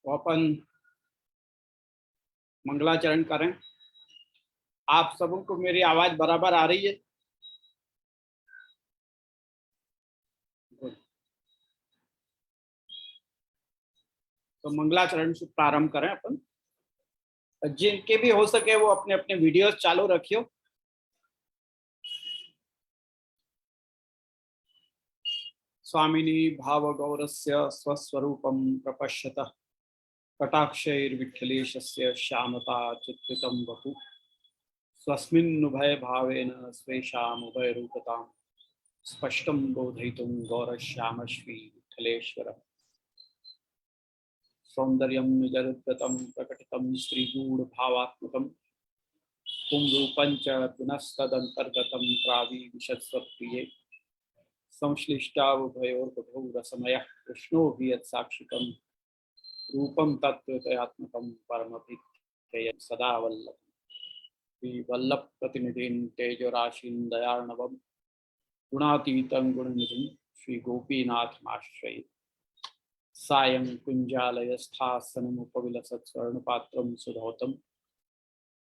तो अपन मंगलाचरण करें। आप सबको मेरी आवाज बराबर आ रही है? तो मंगलाचरण से प्रारंभ करें अपन। जिनके भी हो सके वो अपने अपने वीडियोस चालू रखियो। स्वामिनी भावगौरस्य स्वस्वरूपं प्रपश्यतः कटाक्षैर्विठ्ठलेशस्य श्यामता चित्रितं बहु स्वस्मिन्नुभय भावेन स्वेषामुभयरूपतां स्पष्टं बोधयितुं गौरश्यामश्री विठ्ठलेश्वरः सौन्दर्यं निजरुद्धतं प्रकटितं श्रीगूढभावात्मकं पुंरूपं च पुनस्तदन्तर्गतं प्राविविशत्स्वप्रिये संश्लिष्टावुभयोर्बभौ रसमयः कृष्णो हि यत्साक्षिकं रूपं तत्त्वतयात्मकं परमभिधेयं सदा वल्लभं श्रीवल्लभप्रतिनिधिं तेजोराशिं दयार्णवं गुणातीतं गुणनिधिं श्रीगोपीनाथमाश्रये सायं कुञ्जालयस्थासनमुपविलसत्स्वर्णपात्रं सुधौतं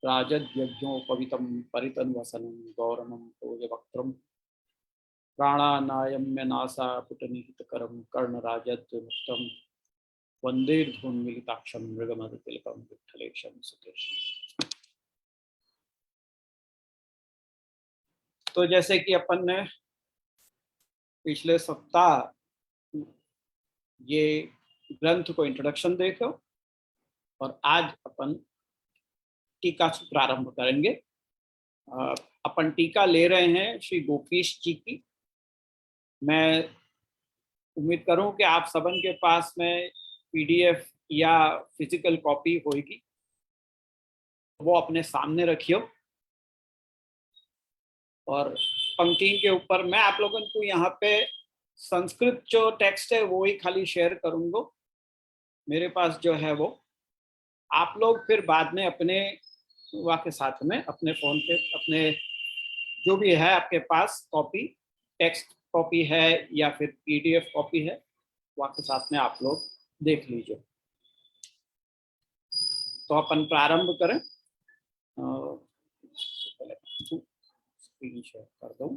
राजद्यज्ञोपवीतं परितन्वसनं गौरमं भोजवक्त्रं प्राणानायम्यनासापुटनिहितकरं कर्णराजद्विमुक्तं वन्देर्धून्मिलिताक्षं मृगमदतिलकं विठ्ठलेशं सुकेशं। तो जैसे कि अपन ने पिछले सप्ताह ये ग्रंथ को इंट्रोडक्शन देखो और आज अपन टीका से प्रारंभ करेंगे। अपन टीका ले रहे हैं श्री गोपीश जी की। मैं उम्मीद करूं कि आप सबन के पास में पीडीएफ या फिजिकल कॉपी होगी, वो अपने सामने रखियो और पंक्ति के ऊपर मैं आप लोगों को यहाँ पे संस्कृत जो टेक्स्ट है वो ही खाली शेयर करूंगा। मेरे पास जो है वो आप लोग फिर बाद में अपने के साथ में अपने फोन पे अपने जो भी है आपके पास कॉपी, टेक्स्ट कॉपी है या फिर पीडीएफ कॉपी है, वहाँ के साथ में आप लोग देख लीजिए। तो अपन प्रारंभ करें। स्क्रीन शेयर कर दूं।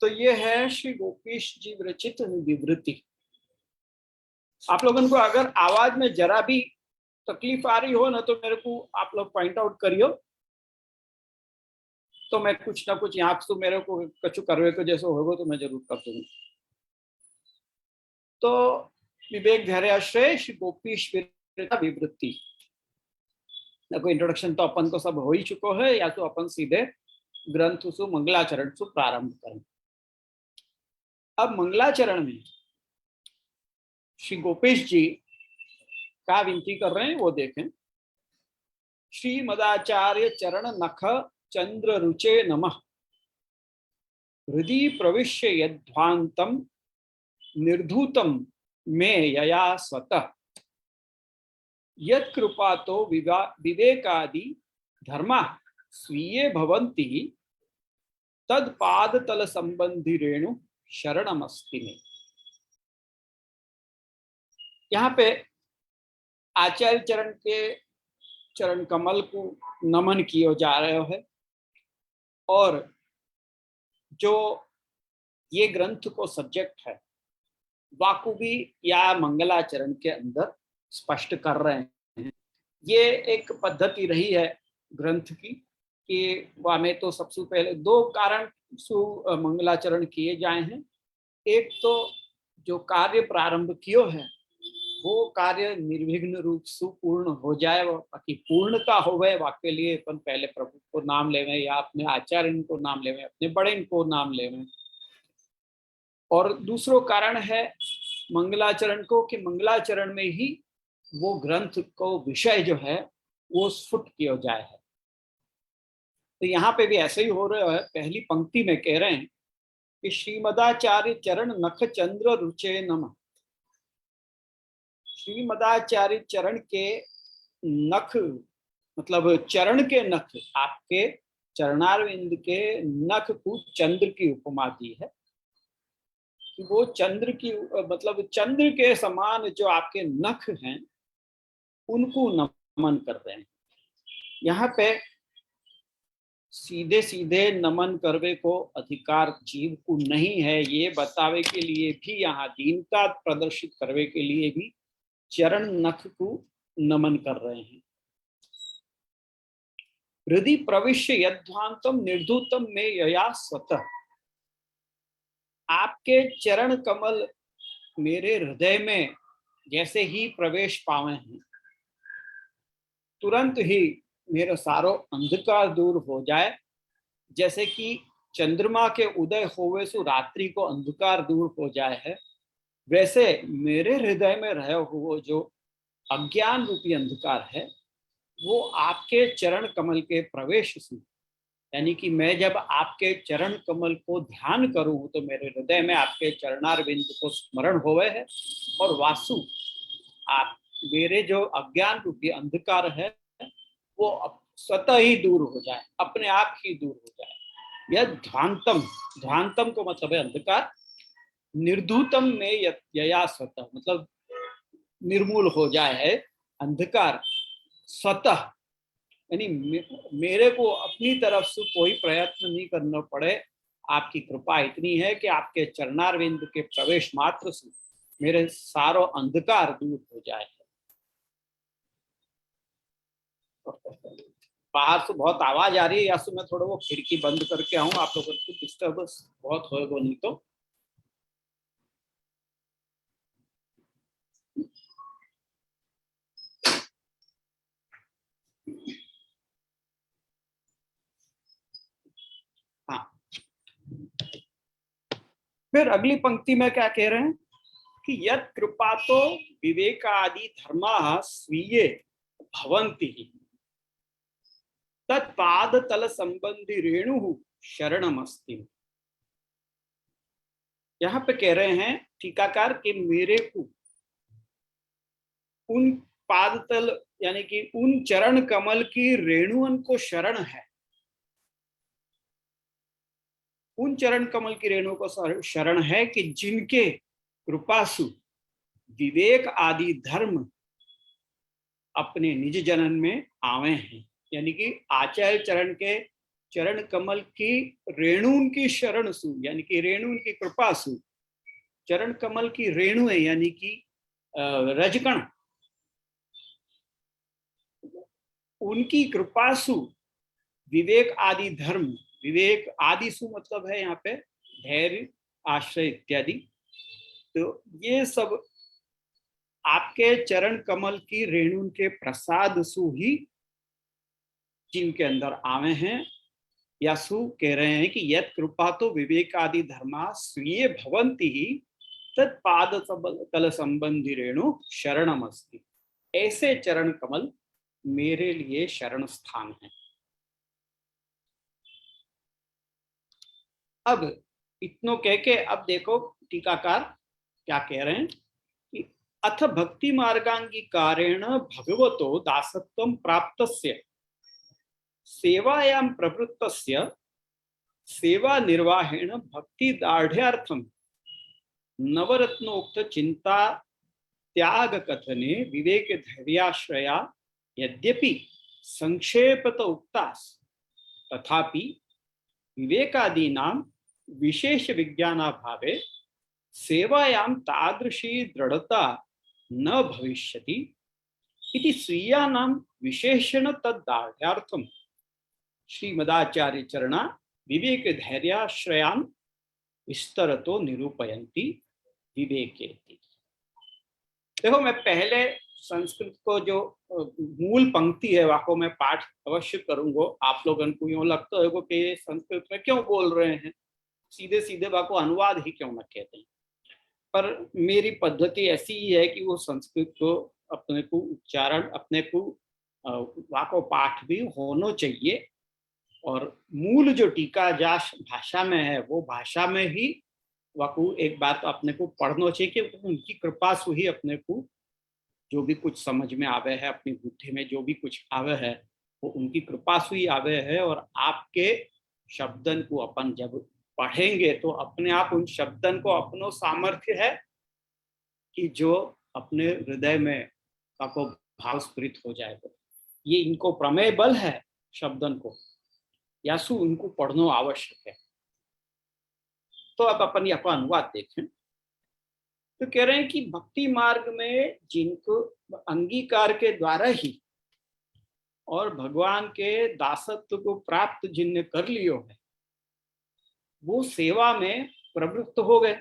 तो ये है श्री गोपीश जी विरचित विवृति। आप लोगों को अगर आवाज में जरा भी तकलीफ आ रही हो ना तो मेरे को आप लोग पॉइंट आउट करियो, तो मैं कुछ ना कुछ यहाँ तो मेरे को कछु करवे को जैसे होगा तो मैं जरूर कर दूंगा। तो विवेक धैर्याश्रय श्री गोपीश विवृत्ति को इंट्रोडक्शन तो अपन को सब हो ही चुको है, या तो अपन सीधे ग्रंथ सु मंगलाचरण सु प्रारंभ करें। अब मंगलाचरण में श्री गोपीश जी क्या विनती कर रहे हैं वो देखें। श्री मदाचार्य चरण नख चंद्र रुचे नमः हृदि प्रविश्य यद्ध्वांतम निर्धूतम मे यया स्वतः यत्कृपा तो विवेकादि धर्मा स्वीये भवन्ति तद तल संबंधी रेणु शरणमस्ति में। यहाँ पे आचार्य चरण के चरण कमल को नमन किया जा रहे है और जो ये ग्रंथ को सब्जेक्ट है वाकु भी या मंगलाचरण के अंदर स्पष्ट कर रहे हैं। ये एक पद्धति रही है ग्रंथ की कि वह में तो सबसे पहले दो कारण मंगलाचरण किए जाए हैं। एक तो जो कार्य प्रारंभ कियो है वो कार्य निर्विघ्न रूप सुपूर्ण हो जाए, बाकी पूर्णता हो गए वाक्य लिए अपन पहले प्रभु को नाम लेवें या अपने आचार्य को नाम लेवें, अपने बड़े को नाम लेवें। और दूसरो कारण है मंगलाचरण को कि मंगलाचरण में ही वो ग्रंथ को विषय जो है वो स्फुट किया जाए है। तो यहाँ पे भी ऐसे ही हो रहा है। पहली पंक्ति में कह रहे हैं कि श्रीमदाचार्य चरण नख चंद्र रुचे नमः। श्रीमदाचार्य चरण के नख मतलब चरण के नख, आपके चरणारविंद के नख को चंद्र की उपमा दी है। कि वो चंद्र की मतलब चंद्र के समान जो आपके नख हैं उनको नमन कर रहे हैं। यहाँ पे सीधे सीधे नमन करवे को अधिकार जीव को नहीं है, ये बतावे के लिए भी, यहाँ दीनता प्रदर्शित करवे के लिए भी चरण नख को नमन कर रहे हैं। हृदय प्रविश्य यद्वांतम निर्धूतम में यया स्वतः, आपके चरण कमल मेरे हृदय में जैसे ही प्रवेश पावे हैं, तुरंत ही मेरा सारो अंधकार दूर हो जाए। जैसे कि चंद्रमा के उदय होवे से रात्रि को अंधकार दूर हो जाए है, वैसे मेरे हृदय में रहे हुए जो अज्ञान रूपी अंधकार है वो आपके चरण कमल के प्रवेश से, यानी कि मैं जब आपके चरण कमल को ध्यान करूं तो मेरे हृदय में आपके चरणारविंद को स्मरण होवे है और वासु आप मेरे जो अज्ञान रूपी अंधकार है वो स्वतः ही दूर हो जाए, अपने आप ही दूर हो जाए। यह ध्वांतम, ध्वांतम को मतलब है अंधकार, निर्धूतम में यया स्वतः मतलब निर्मूल हो जाए है अंधकार स्वतः, यानी मेरे को अपनी तरफ से कोई प्रयत्न नहीं करना पड़े। आपकी कृपा इतनी है कि आपके चरणारविंद के प्रवेश मात्र से मेरे सारो अंधकार दूर हो जाए। बाहर से बहुत आवाज आ रही है, या तो मैं थोड़ा वो खिड़की बंद करके आऊं, आप लोगों को डिस्टर्बेंस बहुत होगा नहीं तो। हाँ, फिर अगली पंक्ति में क्या कह रहे हैं कि यत् कृपा तो विवेकादि धर्मा स्वीये भवन्ति तत्पाद तल संबंधी रेणु शरणमस्ति। यहाँ पे कह रहे हैं टीकाकार कि मेरे को उन पाद तल यानी कि उन चरण कमल की रेणुअन को शरण है, उन चरण कमल की रेणु को शरण है कि जिनके कृपासु विवेक आदि धर्म अपने निज जनन में आवे हैं, यानी कि आचार्य चरण के चरण कमल की रेणु उनकी शरण सु, यानी कि रेणु उनकी कृपा सु, चरण कमल की रेणु है यानी कि रजकण, उनकी कृपा सु विवेक आदि धर्म, विवेक आदि सु मतलब है यहाँ पे धैर्य आश्रय इत्यादि, तो ये सब आपके चरण कमल की रेणु के प्रसाद सु ही जीव के अंदर आवे हैं। या सु कह रहे हैं कि यत कृपा तो विवेक आदि धर्मा स्वीय भवंती ही तत्पाद तल संबंधी रेणु शरणमस्ति, ऐसे चरण कमल मेरे लिए शरण स्थान है। अब इतनो कह के अब देखो टीकाकार क्या कह रहे हैं कि अथ भक्ति मार्गांगीकारेण भगवतो दासत्वं प्राप्तस्य सेवायां प्रवृत्तस्य सेवा निर्वाहेण भक्ति दाढ़्यार्थम नवरत्नोक्त चिंता त्याग कथने विवेक धैर्याश्रया यद्यपि संक्षेपत उक्तास तथापि विवेकादीनां विशेष विज्ञानाभावे सेवायां तादृशी दृढ़ता न भविष्यति इति स्वीयानां विशेषण तद्दाढ़्यार्थम श्रीमदाचार्य चरणा विवेक धैर्याश्रयान विस्तरतो निरूपयन्ति विवेकेति। देखो मैं पहले संस्कृत को जो मूल पंक्ति है वाको में पाठ अवश्य करूंगा। आप लोगों को यूं लगता है कि संस्कृत में क्यों बोल रहे हैं, सीधे सीधे वाको अनुवाद ही क्यों न कहते हैं, पर मेरी पद्धति ऐसी ही है कि वो संस्कृत को अपने को उच्चारण अपने को वाको पाठ भी होना चाहिए, और मूल जो टीका जाश भाषा में है वो भाषा में ही वाकु एक बात अपने को पढ़ना चाहिए कि उनकी कृपा से ही अपने को जो भी कुछ समझ में आवे है, अपनी बुद्धि में जो भी कुछ आवे है वो उनकी कृपा से ही आवे है। और आपके शब्दन को अपन जब पढ़ेंगे तो अपने आप उन शब्दन को अपनो सामर्थ्य है कि जो अपने हृदय में को भाव स्फुरित हो जाएगा। ये इनको प्रमेय बल है शब्दन को, यासु उनको पढ़ना आवश्यक है। तो अब अपन यह अनुवाद देखें तो कह रहे हैं कि भक्ति मार्ग में जिनको अंगीकार के द्वारा ही और भगवान के दासत्व को प्राप्त जिनने कर लियो है वो सेवा में प्रवृत्त हो गए।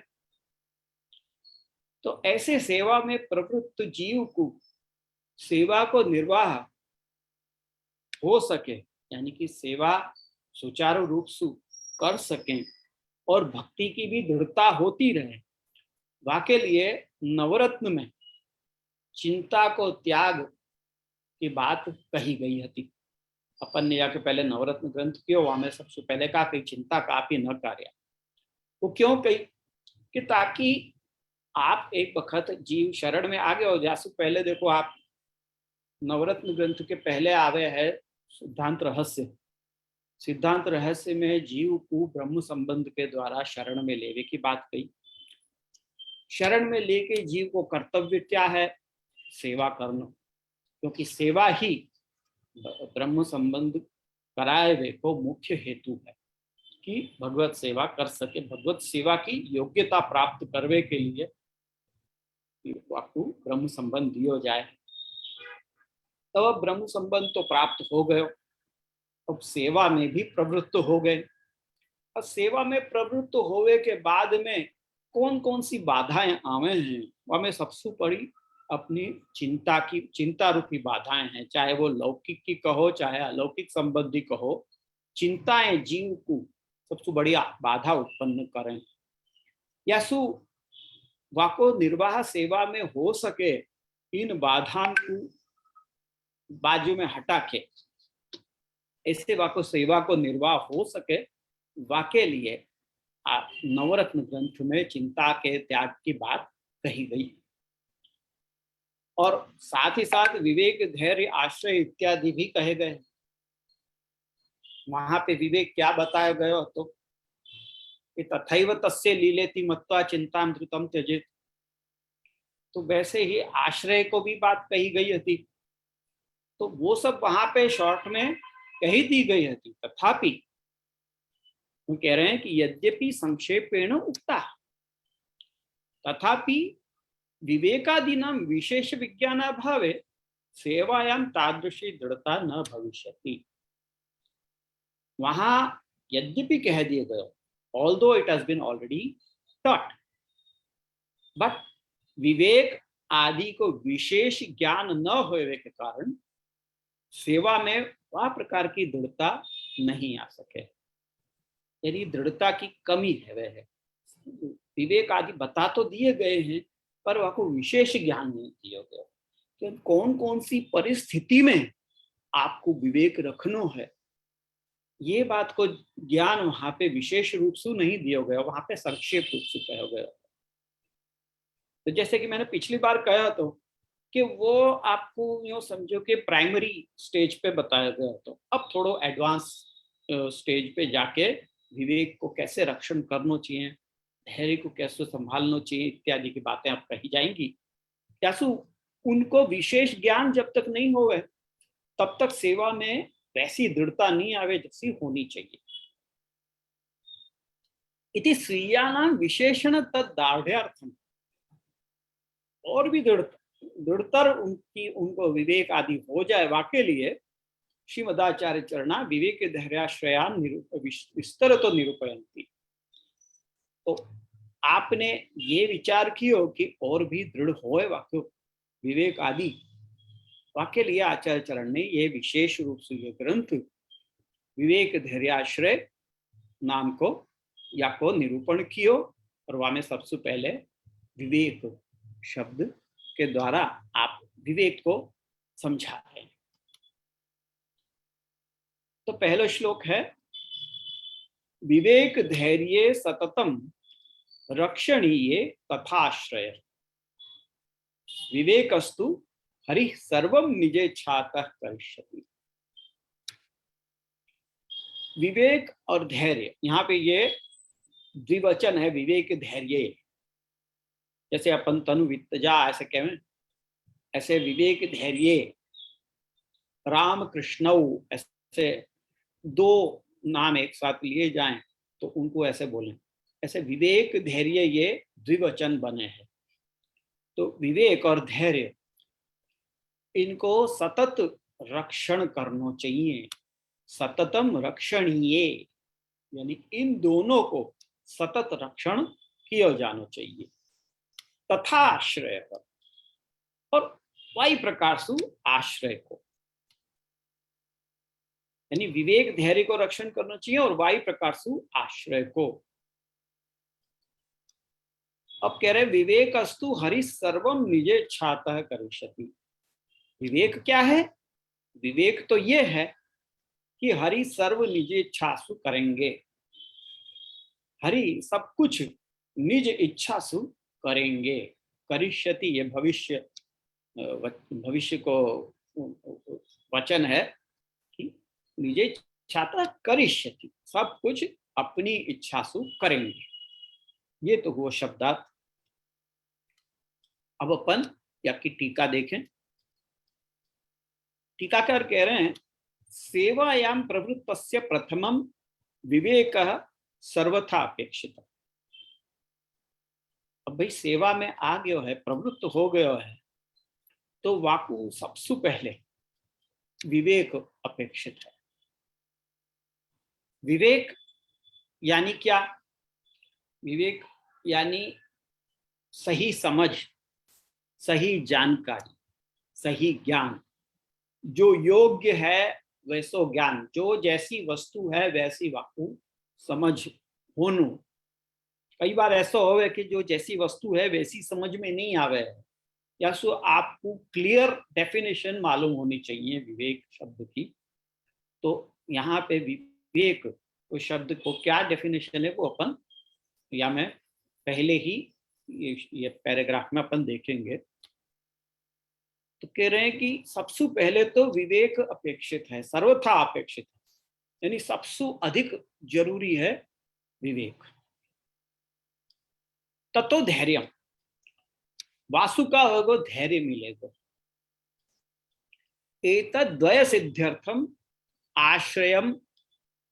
तो ऐसे सेवा में प्रवृत्त जीव को सेवा को निर्वाह हो सके, यानी कि सेवा सुचारू रूप से कर सकें और भक्ति की भी दृढ़ता होती रहे, वाके लिए नवरत्न में चिंता को त्याग की बात कही गई थी। अपन ने जाके पहले नवरत्न ग्रंथ क्यों वहां में सबसे पहले कहा कि चिंता का आप ही न कार्य, वो क्यों कही कि ताकि आप एक वक्त जीव शरण में आगे हो। जैसे पहले देखो आप नवरत्न ग्रंथ के पहले आवे है सिद्धांत रहस्य। सिद्धांत रहस्य में जीव को ब्रह्म संबंध के द्वारा शरण में लेवे की बात कही। शरण में लेके जीव को कर्तव्य क्या है, सेवा करना, क्योंकि सेवा ही ब्रह्म संबंध कराए वे को मुख्य हेतु है कि भगवत सेवा कर सके। भगवत सेवा की योग्यता प्राप्त करने के लिए आपको ब्रह्म संबंध दियो जाए। तब अब ब्रह्म संबंध तो प्राप्त हो गए, अब सेवा में भी प्रवृत्त हो गए। और सेवा में प्रवृत्त होने के बाद में कौन कौन सी बाधाएं आवे हैं, हमें सबसे बड़ी अपनी चिंता रूपी बाधाएं हैं, चाहे वो लौकिक की कहो चाहे अलौकिक संबंधी कहो। चिंताएं जीव को सबसे बड़ी बाधा उत्पन्न करें, या सु वाको निर्वाह सेवा में हो सके इन बाधाओं को बाजू में हटा के ऐसे वाको सेवा को निर्वाह हो सके, वाके लिए नवरत्न ग्रंथ में चिंता के त्याग की बात कही गई। और साथ ही साथ विवेक धैर्य आश्रय इत्यादि भी कहे गए। वहां पे विवेक क्या बताया गया तो तथैव तस्य लीलेति मत्वा चिंतां धृतं त्यजेत, तो वैसे ही आश्रय को भी बात कही गई थी। तो वो सब वहां पे शॉर्ट में कही दी गई थी। तथापि वो कह रहे हैं कि यद्यपि संक्षेपेण उक्ता तथापि विवेकादीनां विशेष विज्ञानाभावे सेवायां तादृशी दृढ़ता न भविष्यति। वहां यद्यपि कह दिए गए, although it has been already taught, but विवेक आदि को विशेष ज्ञान न होने के कारण सेवा में वह प्रकार की दृढ़ता नहीं आ सके। यदि दृढ़ता की कमी है वह है, विवेक आदि बता तो दिए गए हैं पर वह को विशेष ज्ञान नहीं दिया गया कि कौन कौन सी परिस्थिति में आपको विवेक रखना है, ये बात को ज्ञान वहां पे विशेष रूप से नहीं दिया गया, वहां पे संक्षेप रूप से कहा गया। तो जैसे कि मैंने पिछली बार कहा तो कि वो आपको यूँ समझो कि प्राइमरी स्टेज पे बताया गया, तो अब थोड़ा एडवांस स्टेज पे जाके विवेक को कैसे रक्षण करना चाहिए, धैर्य को कैसे संभालना चाहिए इत्यादि की बातें अब कही जाएंगी। यासु उनको विशेष ज्ञान जब तक नहीं होवे तब तक सेवा में वैसी दृढ़ता नहीं आवे जैसी होनी चाहिए। इति स्त्रियाणां विशेषण तदाढ़्यार्थम, और भी दृढ़तर उनको विवेक आदि हो जाए वाके लिए श्रीमदाचार्य चरणा विवेक धैर्याश्रयान विस्तर तो निरूपयन्ति। तो आपने ये विचार किया कि और भी दृढ़ होए वाक्य विवेक आदि, वाके लिए आचार्य चरण ने ये विशेष रूप से ये ग्रंथ विवेक धैर्याश्रय नाम को या को निरूपण कियो। और वहां में सबसे पहले विवेक शब्द के द्वारा आप विवेक को समझा रहे हैं। तो पहला श्लोक है विवेक धैर्य सततम रक्षणीय तथाश्रय विवेकस्तु हरि सर्वम निजेच्छातः करिष्यति। विवेक और धैर्य, यहाँ पे ये द्विवचन है विवेक धैर्य। जैसे अपन तनु वित्तजा ऐसे कहें, ऐसे विवेक धैर्य, राम कृष्णौ, ऐसे दो नाम एक साथ लिए जाएं तो उनको ऐसे बोलें। ऐसे विवेक धैर्य ये द्विवचन बने हैं। तो विवेक और धैर्य इनको सतत रक्षण करना चाहिए, सततम रक्षणीय, यानी इन दोनों को सतत रक्षण किया जाना चाहिए। तथा आश्रय पर, और वाई प्रकार से आश्रय को, यानी विवेक धैर्य को रक्षण करना चाहिए और वाई प्रकार से आश्रय को। अब कह रहे विवेक अस्तु हरि सर्वम निजे छातः करिष्यति। विवेक क्या है? विवेक तो ये है कि हरि सर्व निजे इच्छासु करेंगे, हरि सब कुछ निज इच्छा से करेंगे। करिष्यति ये भविष्य को वचन है कि निजे इच्छा करिष्यति, सब कुछ अपनी इच्छा से करेंगे। ये तो हुआ शब्दार्थ। अब अपन या की टीका देखें। टीकाकार कह रहे हैं सेवायाम प्रवृत्तस्य प्रथमम विवेकः सर्वथा अपेक्षित। अब भाई सेवा में आ गयो है, प्रवृत्त हो गयो है, तो वाकु सबसे पहले विवेक अपेक्षित है। विवेक यानी क्या? विवेक यानी सही समझ, सही जानकारी, सही ज्ञान, जो योग्य है वैसो ज्ञान, जो जैसी वस्तु है वैसी वाकु समझ होनु। कई बार ऐसा होवे कि जो जैसी वस्तु है वैसी समझ में नहीं आवे, या सो आपको क्लियर डेफिनेशन मालूम होनी चाहिए विवेक शब्द की। तो यहाँ पे विवेक उस शब्द को क्या डेफिनेशन है वो अपन, या मैं पहले ही ये पैराग्राफ में अपन देखेंगे। तो कह रहे हैं कि सबसे पहले तो विवेक अपेक्षित है, सर्वथा अपेक्षित है, यानी सबसे अधिक जरूरी है विवेक। ततो धैर्य, वासु का होगा धैर्य मिलेगा। एतद्वय सिद्ध्यर्थम आश्रयम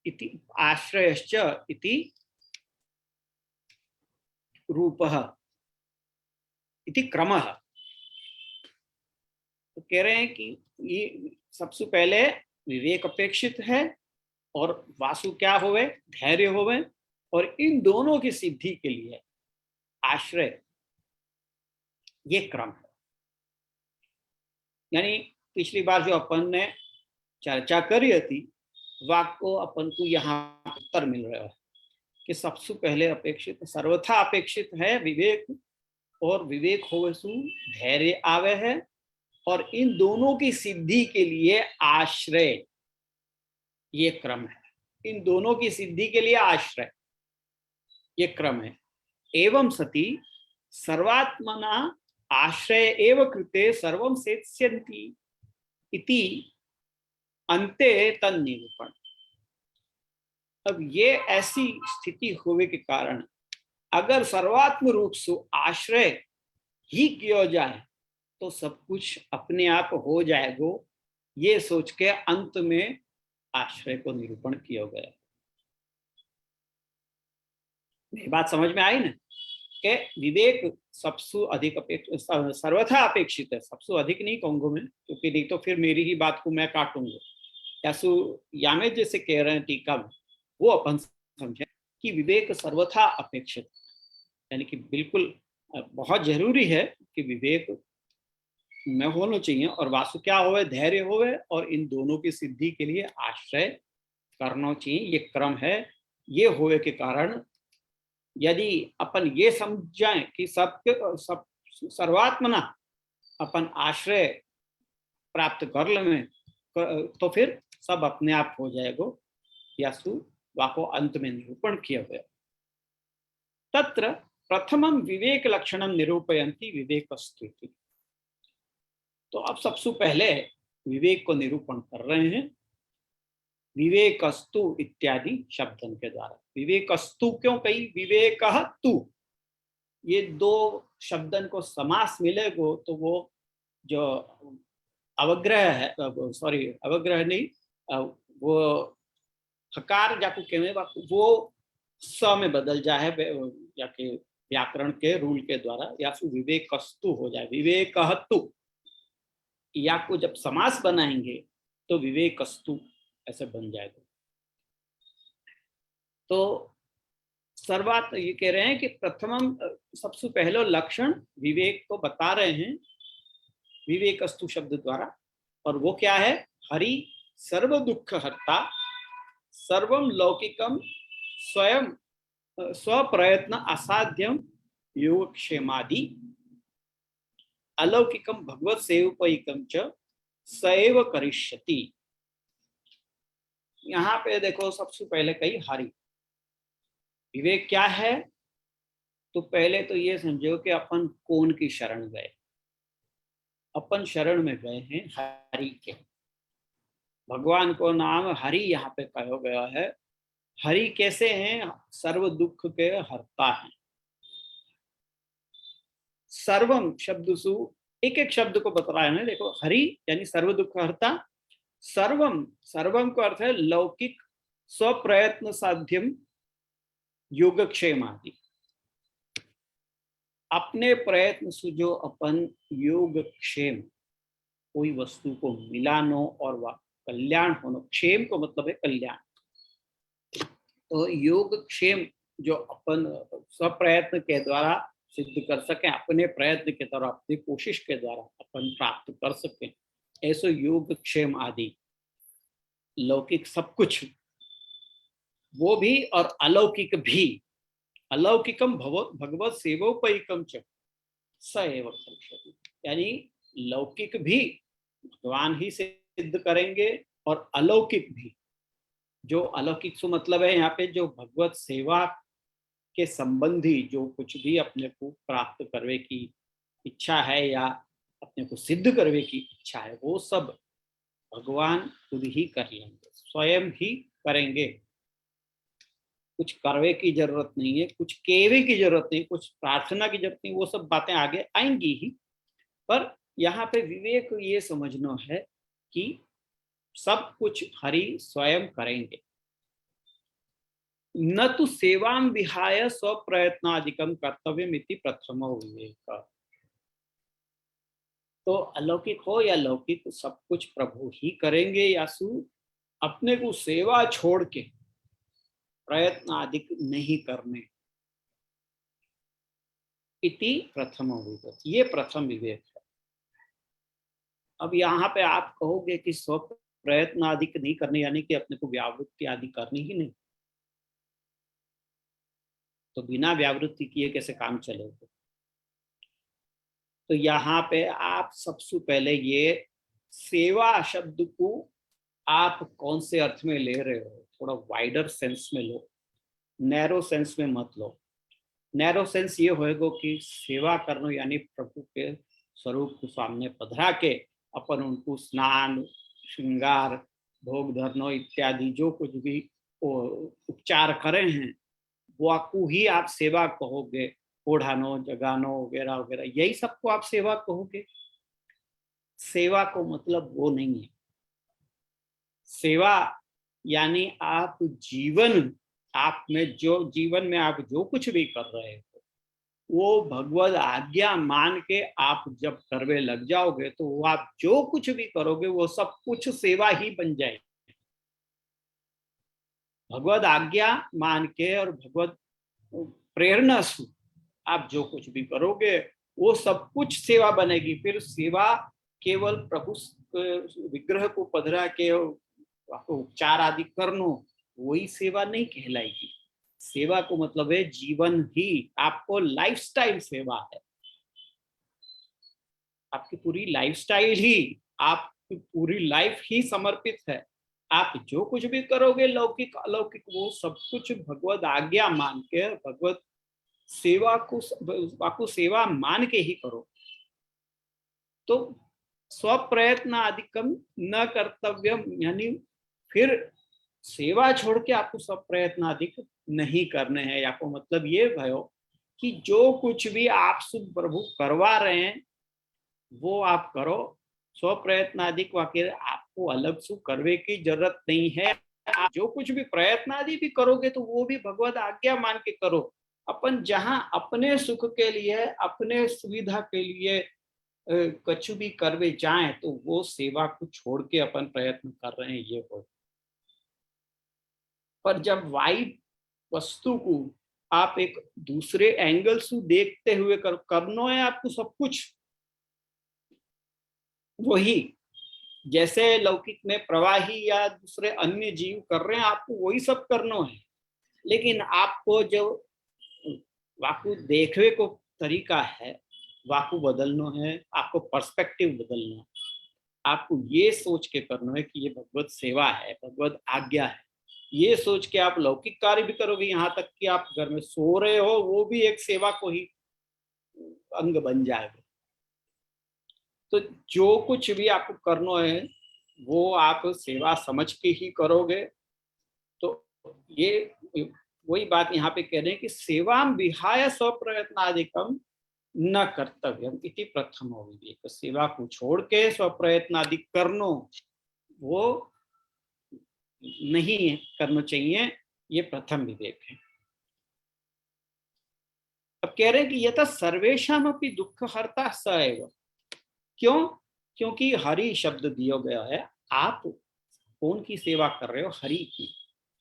इति आश्रयश्च इति रूपः इति क्रमः। तो कह रहे हैं कि ये सबसे पहले विवेक अपेक्षित है और वासु क्या होवे? धैर्य होवे। और इन दोनों की सिद्धि के लिए आश्रय, ये क्रम है। यानी पिछली बार जो अपन ने चर्चा करी थी, वाक्य को अपन को यहाँ उत्तर मिल रहा है कि सबसे पहले अपेक्षित, सर्वथा अपेक्षित है विवेक, और विवेक होवे सु धैर्य आवे है, और इन दोनों की सिद्धि के लिए आश्रय, ये क्रम है। इन दोनों की सिद्धि के लिए आश्रय, ये क्रम है। एवं सति सर्वात्मना आश्रय एव कृते सर्वं सेत्स्यन्ति इति अन्ते तन्निरूपण। अब ये ऐसी स्थिति होने के कारण अगर सर्वात्म रूप से आश्रय ही किया जाए तो सब कुछ अपने आप हो जाएगा, ये सोच के अंत में आश्रय को निरूपण किया गया। मेरी बात समझ में आई ना कि विवेक सबसे अधिक सर्वथा अपेक्षित है। सबसे अधिक नहीं कहूंगा मैं, क्योंकि नहीं तो फिर मेरी ही बात को मैं काटूंगा। यासु यामे जैसे कह रहे हैं टीका में, वो अपन समझे कि विवेक सर्वथा अपेक्षित, यानी कि बिल्कुल बहुत जरूरी है कि विवेक में होना चाहिए, और वासु क्या होवे? धैर्य होवे, और इन दोनों की सिद्धि के लिए आश्रय करना चाहिए, ये क्रम है। ये होवे के कारण यदि अपन ये समझाएं कि सब सर्वात्मना अपन आश्रय प्राप्त कर लें, तो फिर सब अपने आप हो जाएगा। यासु वाको अंत में निरूपण किया गया। तत्र प्रथमम विवेक लक्षणम निरूपयन्ति विवेकस्तु। तो अब सबसे पहले विवेक को निरूपण कर रहे हैं। विवेकस्तु इत्यादि शब्दन के द्वारा। विवेकस्तु क्यों कही, विवेकः तु, ये दो शब्दन को समास मिलेगो तो वो जो अवग्रह है, सॉरी अवग्रह नहीं, वो हकार जाकू केवे वो स में बदल जाए जाके व्याकरण के रूल के द्वारा, या फिर विवेकस्तु हो जाए, विवेकहतु, या को जब समास बनाएंगे तो विवेकस्तु ऐसे बन जाएगा। तो सर्वात ये कह रहे हैं कि प्रथमम, सबसे पहला लक्षण विवेक को बता रहे हैं विवेकस्तु शब्द द्वारा, और वो क्या है, हरि सर्व दुख हर्ता, सर्वम लौकिकम स्वयं स्वप्रयत्न असाध्यम योगक्षेमादि, अलौकिकम भगवत सेवोपैकम च सएव करिष्यति। यहाँ पे देखो सबसे पहले कही हरि, विवेक क्या है, तो पहले तो ये समझो कि अपन कौन की शरण गए, अपन शरण में गए हैं हरि के। भगवान को नाम हरि यहाँ पे कहा गया है। हरि कैसे हैं, सर्व दुख के हरता हैं। सर्वम शब्द सु एक एक शब्द को बता रहे हैं। देखो हरि यानी सर्व दुख हरता, सर्वम, सर्वम का अर्थ है लौकिक स्वप्रयत्न साध्यम योगक्षेम आदि, अपने प्रयत्न से जो अपन योगक्षेम, कोई वस्तु को मिलानो और वह कल्याण होनो, क्षेम को मतलब है कल्याण, तो योगक्षेम जो अपन स्वप्रयत्न के द्वारा सिद्ध कर सकें, अपने प्रयत्न के द्वारा, अपनी कोशिश के द्वारा अपन प्राप्त कर सकें, ऐसे योगक्षेम आदि लौकिक सब कुछ वो भी और अलौकिक भी, अलौकिकम भगवत सेवोपैकम च सएव करिष्यति, यानी लौकिक भी भगवान ही सिद्ध करेंगे और अलौकिक भी, जो अलौकिक से मतलब है यहाँ पे जो भगवत सेवा के संबंधी जो कुछ भी अपने को प्राप्त करने की इच्छा है या अपने को सिद्ध करने की इच्छा है, वो सब भगवान खुद ही कर लेंगे, स्वयं ही करेंगे। कुछ करवे की जरूरत नहीं है, कुछ केवे की जरूरत नहीं, कुछ प्रार्थना की जरूरत नहीं, वो सब बातें आगे आएंगी ही। पर यहाँ पे विवेक ये समझना है कि सब कुछ हरि स्वयं करेंगे, न तो सेवां विहाय स्वप्रयत्नादिकम कर्तव्यमिति प्रथमो विवेक। तो अलौकिक हो या लौकिक, सब कुछ प्रभु ही करेंगे, या सु अपने को सेवा छोड़ के प्रयत्न अधिक नहीं करने, इति प्रथम विवेक, ये प्रथम विवेक है। अब यहाँ पे आप कहोगे कि स्व प्रयत्न अधिक नहीं करने, यानी कि अपने को व्यावृत्ति आदि करनी ही नहीं, तो बिना व्यावृत्ति किए कैसे काम चलेगा। तो यहाँ पे आप सबसे पहले ये सेवा शब्द को आप कौन से अर्थ में ले रहे हो, थोड़ा वाइडर सेंस में लो, नैरो सेंस में मत लो। नैरो सेंस ये होएगा कि सेवा करना यानी प्रभु के स्वरूप को सामने पधरा के अपन उनको स्नान श्रृंगार भोग धरनो इत्यादि जो कुछ भी उपचार करें हैं वो आपको ही आप सेवा कहोगे, ओढ़ानो जगानो वगैरह वगैरह, यही सबको आप सेवा कहोगे। सेवा को मतलब वो नहीं है। सेवा यानी आप जीवन, आप में जो जीवन में आप जो कुछ भी कर रहे हो वो भगवत आज्ञा मान के आप जब करवे लग जाओगे तो वो आप जो कुछ भी करोगे वो सब कुछ सेवा ही बन जाएगी। भगवत आज्ञा मान के और भगवत प्रेरणा से आप जो कुछ भी करोगे वो सब कुछ सेवा बनेगी। फिर सेवा केवल प्रभु विग्रह को पधरा के उपचार आदि करनो, वही सेवा नहीं कहलाएगी। सेवा को मतलब है जीवन ही, आपको लाइफस्टाइल सेवा है, आपकी पूरी लाइफस्टाइल ही, आपकी पूरी लाइफ ही समर्पित है। आप जो कुछ भी करोगे लौकिक अलौकिक वो सब कुछ भगवत आज्ञा मान के भगवत सेवा को सेवा मान के ही करो। तो स्वप्रयत्न अधिकम न कर्तव्यम, यानी फिर सेवा छोड़ के आपको सब प्रयत्न अधिक नहीं करने हैं। या को मतलब ये भयो कि जो कुछ भी आप सुख प्रभु करवा रहे हैं वो आप करो, स्व प्रयत्न अधिक वाक्य आपको अलग सुख करने की जरूरत नहीं है। आप जो कुछ भी प्रयत्न आदि भी करोगे तो वो भी भगवत आज्ञा मान के करो। अपन जहां अपने सुख के लिए अपने सुविधा के लिए कुछ भी करवे जाए तो वो सेवा को छोड़ के अपन प्रयत्न कर रहे हैं ये हो। पर जब वाइड वस्तु को आप एक दूसरे एंगल से देखते हुए करना है आपको सब कुछ वही, जैसे लौकिक में प्रवाही या दूसरे अन्य जीव कर रहे हैं आपको वही सब करना है। लेकिन आपको जो वाकु देखने को तरीका है वाकु बदलना है, आपको पर्सपेक्टिव बदलना है। आपको ये सोच के करना है कि ये भगवत सेवा है, भगवत आज्ञा है। ये सोच के आप लौकिक कार्य भी करोगे, यहाँ तक कि आप घर में सो रहे हो वो भी एक सेवा को ही अंग बन जाएगा। तो जो कुछ भी आपको करना है वो आप सेवा समझ के ही करोगे। तो ये वही बात यहाँ पे कह रहे हैं कि सेवा विहाय स्वप्रयत्नादिकम न कर्तव्यम इति प्रथम विवेक। तो सेवा को छोड़ के स्वप्रयत्नादि करनो वो नहीं करना चाहिए, ये प्रथम विवेक है। अब कह रहे हैं कि यथा सर्वेशम अपनी दुख हरता स एव। क्यों? क्योंकि हरि शब्द दिया गया है। आप कौन की सेवा कर रहे हो? हरि की।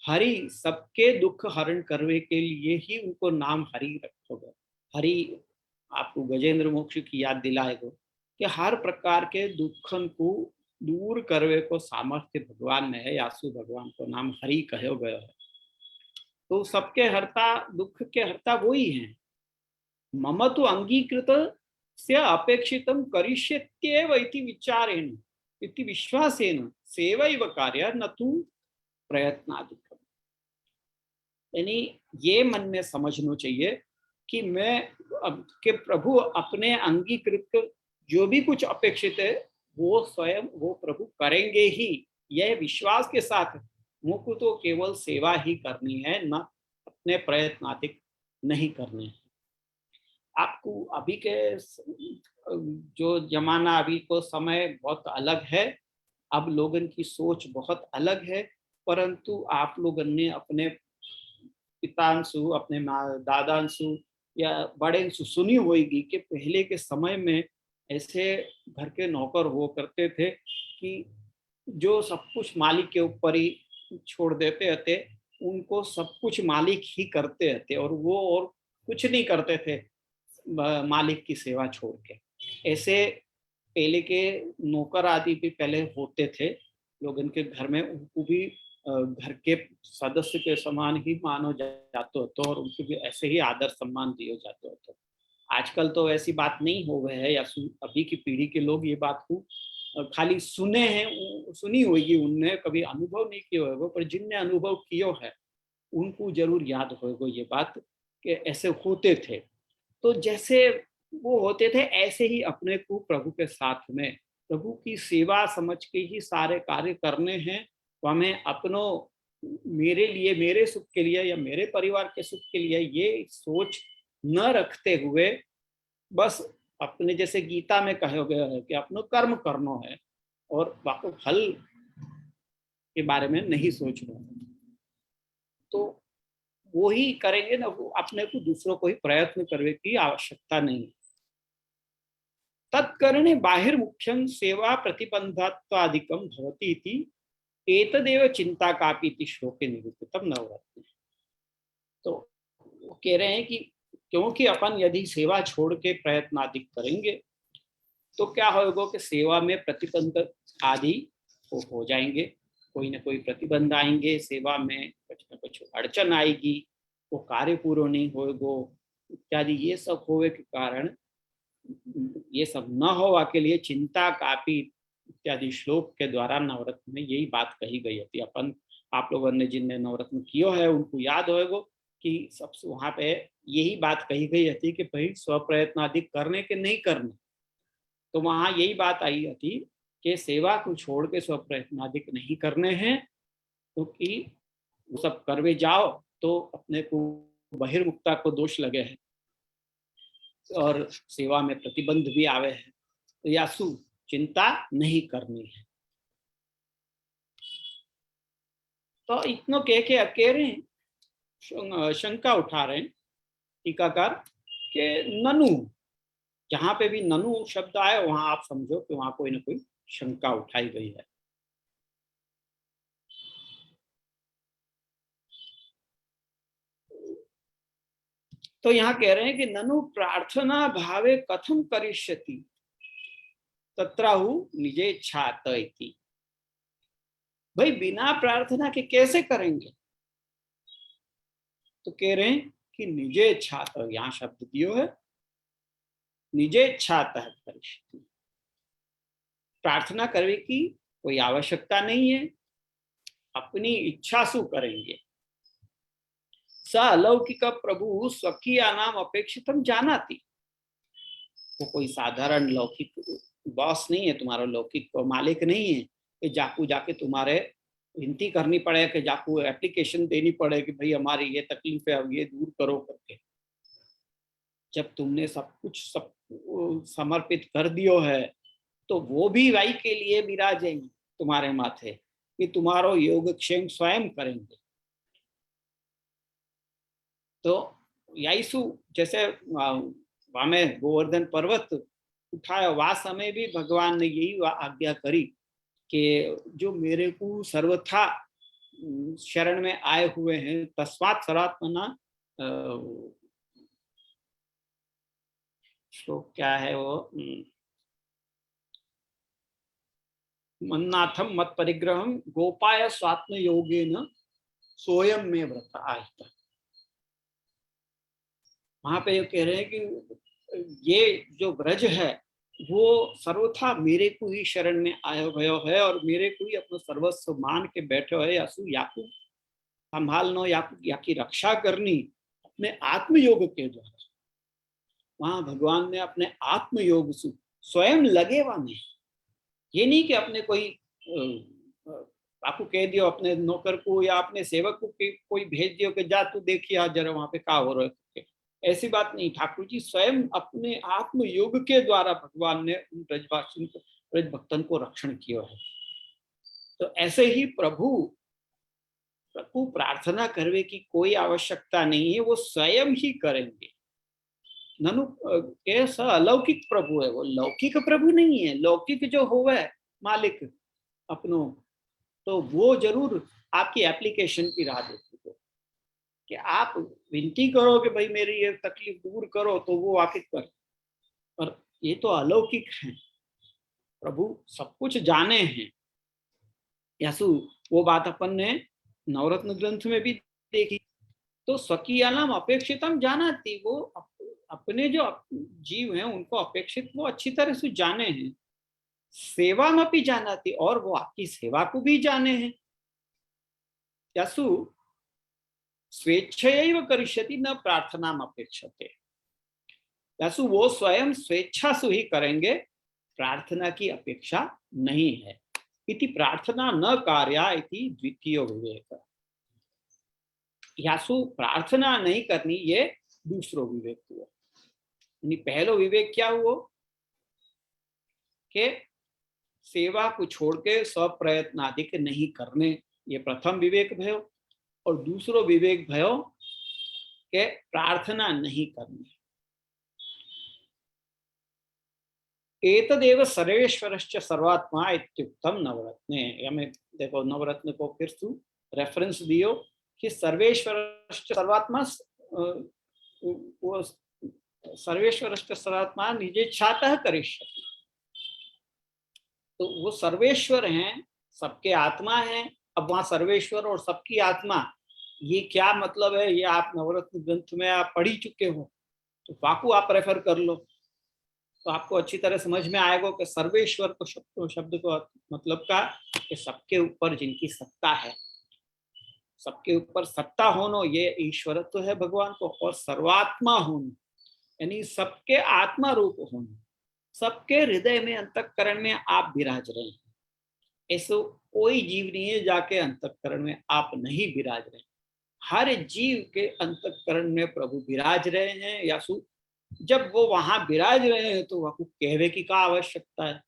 हरि सबके दुख हरण करने के लिए ही उनको नाम हरि रखोगे। हरि आपको गजेंद्र मोक्ष की याद दिलाएगा कि हर प्रकार के दुखन को दूर करने को सामर्थ्य भगवान में है। यासु भगवान को नाम हरि कहो गया है। तो सबके हरता, दुख के हरता वही है। मम तो अंगीकृत से अपेक्षितम करिष्यत्येव इति विचारेण इति विश्वासेन सेवैव कार्य न तु प्रयत्नादिकम। यानी ये मन में समझना चाहिए कि मैं के प्रभु अपने अंगीकृत जो भी कुछ अपेक्षित है वो स्वयं वो प्रभु करेंगे ही, यह विश्वास के साथ मुझको तो केवल सेवा ही करनी है, न अपने प्रयत्नाधिक नहीं करने हैं। आपको अभी के जो जमाना अभी को समय बहुत अलग है, अब लोगों की सोच बहुत अलग है। परंतु आप लोगों ने अपने पितांशु, अपने दादांशु या बड़ेंशु सुनी होगी कि पहले के समय में ऐसे घर के नौकर हुआ करते थे कि जो सब कुछ मालिक के ऊपर ही छोड़ देते थे, उनको सब कुछ मालिक ही करते थे और वो और कुछ नहीं करते थे मालिक की सेवा छोड़ के। ऐसे पहले के नौकर आदि भी पहले होते थे लोगों के घर में, उनको भी घर के सदस्य के समान ही मानो जाते होते और उनको भी ऐसे ही आदर सम्मान दिए जाते होते। आजकल तो ऐसी बात नहीं हो गए है, या अभी की पीढ़ी के लोग ये बात को खाली सुने हैं, सुनी होगी, उनने कभी अनुभव नहीं किया होगा। पर जिनने अनुभव किया है उनको जरूर याद होगा ये बात कि ऐसे होते थे। तो जैसे वो होते थे ऐसे ही अपने को प्रभु के साथ में प्रभु की सेवा समझ के ही सारे कार्य करने हैं। तो हमें अपनों मेरे लिए, मेरे सुख के लिए या मेरे परिवार के सुख के लिए ये सोच न रखते हुए बस अपने, जैसे गीता में कहा गया है कि अपनो कर्म करना है और वाकई फल के बारे में नहीं सोचना है, तो वो ही करेंगे ना। वो अपने को दूसरों को ही प्रयत्न करने की आवश्यकता नहीं। तत्करणे बाहिर्मुख्यं सेवा प्रतिबंधात्वादिकं भवति इति एतदेव चिंता कापी इति श्लोके निरूपितम नवरत्न। तो वो कह रहे हैं कि क्योंकि अपन यदि सेवा छोड़ के प्रयत्न अधिक करेंगे तो क्या होगा कि सेवा में प्रतिबंध आदि हो जाएंगे, कोई ना कोई प्रतिबंध आएंगे, सेवा में कुछ न कुछ अड़चन आएगी, वो कार्य पूर्ण नहीं होगा इत्यादि। ये सब होने के कारण, ये सब न होवा के लिए चिंता कापी इत्यादि श्लोक के द्वारा नवरत्न में यही बात कही गई थी। अपन आप लोगों ने जिनने नवरत्न किया है उनको याद होगा कि सबसे वहां पे यही बात कही गई थी कि भाई स्वप्रयत्न अधिक करने के नहीं करने। तो वहां यही बात आई थी कि सेवा को छोड़ के स्वप्रयत्न अधिक नहीं करने हैं क्योंकि वो सब करवे जाओ तो अपने को बहिर्मुखता को दोष लगे है और सेवा में प्रतिबंध भी आवे है। तो यासु चिंता नहीं करनी है। तो इतनो कह के अकेले शंका उठा रहे हैं टीकाकार के ननु, जहां पे भी ननु शब्द आए वहां आप समझो कि वहां कोई ना कोई शंका उठाई गई है। तो यहाँ कह रहे हैं कि ननु प्रार्थना भावे कथम करिष्यति तत्राहु निजे इच्छाति। भाई बिना प्रार्थना के कैसे करेंगे? तो कह रहे हैं कि निजे इच्छा, यहाँ शब्द दियो है निजे इच्छा करिष्यति। प्रार्थना करने की कोई आवश्यकता नहीं है, अपनी इच्छा से करेंगे। स अलौकिक प्रभु स्वकीय नाम अपेक्षितम जानाति। वो कोई साधारण लौकिक बॉस नहीं है, तुम्हारा लौकिक मालिक नहीं है कि जाकू जाके तुम्हारे विनती करनी पड़े कि जाकू एप्लीकेशन देनी पड़े कि भाई हमारी ये तकलीफ है, अब ये दूर करो करके। जब तुमने सब कुछ सब समर्पित कर दियो है तो वो भी वाई के लिए विराजेंगे तुम्हारे माथे कि तुम्हारो योगक्षेम स्वयं करेंगे। तो याईसु जैसे वामे गोवर्धन पर्वत उठाया, वह समय भी भगवान ने यही आज्ञा करी कि जो मेरे को सर्वथा शरण में आए हुए हैं तस्मात् सर्वात्मना, श्लोक क्या है वो, मन्नाथम मत परिग्रहम गोपाय स्वात्म योगेन सोयम में व्रत आहिता। वहां पे ये कह रहे हैं कि ये जो ब्रज है वो सर्वथा मेरे को ही शरण में आयो गयो है और मेरे को ही अपना सर्वस्व मान के बैठे है। यासु याकू संभालनो, याकू याकी रक्षा करनी अपने आत्मयोग के द्वारा। वहां भगवान ने अपने आत्मयोग से स्वयं लगे वाने, ये नहीं कि अपने कोई आपको कह दियो अपने नौकर को या अपने सेवक को कोई भेज दियो कि जा तू देखिए जरा वहां पे क्या हो रहा है, ऐसी बात नहीं। ठाकुर जी स्वयं अपने आत्मयोग के द्वारा भगवान ने उन ब्रजवासी को, ब्रज भक्तन को रक्षण किया है। तो ऐसे ही प्रभु प्रार्थना करने की कोई आवश्यकता नहीं है, वो स्वयं ही करेंगे। ननु ऐसा अलौकिक प्रभु है, वो लौकिक प्रभु नहीं है। लौकिक जो होवे मालिक अपनो, तो वो जरूर आपकी एप्लीकेशन की राह देखते हो कि आप विनती करो कि भाई मेरी ये तकलीफ दूर करो तो वो आके कर। पर ये तो अलौकिक है, प्रभु सब कुछ जाने हैं। यासु वो बात अपन ने नवरत्न ग्रंथ में भी देखी। तो स्वकीय नाम अपेक्षितम जानाति, वो अपने जो जीव हैं उनको अपेक्षित वो अच्छी तरह से जाने हैं। सेवा में भी जानाति, और वो आपकी सेवा को भी जाने हैं। यासु स्वेच्छैव करिष्यति न प्रार्थना अपेक्षते। यासु वो स्वयं स्वेच्छा से ही करेंगे, प्रार्थना की अपेक्षा नहीं है। इति प्रार्थना न कार्या इति द्वितीय विवेक। यासु प्रार्थना नहीं करनी, ये दूसरो विवेक हुआ। पहलो विवेक क्या हुआ कि सेवा को छोड़ के स्वप्रयत्न अधिक नहीं करने, ये प्रथम विवेक भयो। और दूसरो विवेक भयो के प्रार्थना नहीं करनी। एतदेव सर्वेश्वरश्च सर्वात्मा इत्युक्तम नवरत्ने। हमें देखो नवरत्न को फिर से रेफरेंस दियो कि सर्वेश्वरश्च सर्वात्मा, वो सर्वेश्वरश्च सर्वात्मा निजे छातः करिष्यति। तो वो सर्वेश्वर हैं, सबके आत्मा हैं। अब वहां सर्वेश्वर और सबकी आत्मा, ये क्या मतलब है, ये आप नवरत्न ग्रंथ में आप पढ़ी चुके हो, तो वाकु आप रेफर कर लो तो आपको अच्छी तरह समझ में आएगा कि सर्वेश्वर को शब्द को मतलब का कि सबके ऊपर जिनकी सत्ता है, सबके ऊपर सत्ता होना, ये ईश्वरत्व है भगवान को। और सर्वात्मा होना यानी सबके आत्मा रूप होना, सबके हृदय में अंतःकरण में आप विराज रहे हैं। ऐसे कोई जीव नहीं है जाके अंतःकरण में आप नहीं विराज रहे। हर जीव के अंतःकरण में प्रभु विराज रहे हैं। या जब वो वहां विराज रहे हैं तो वह कहवे की क्या आवश्यकता है?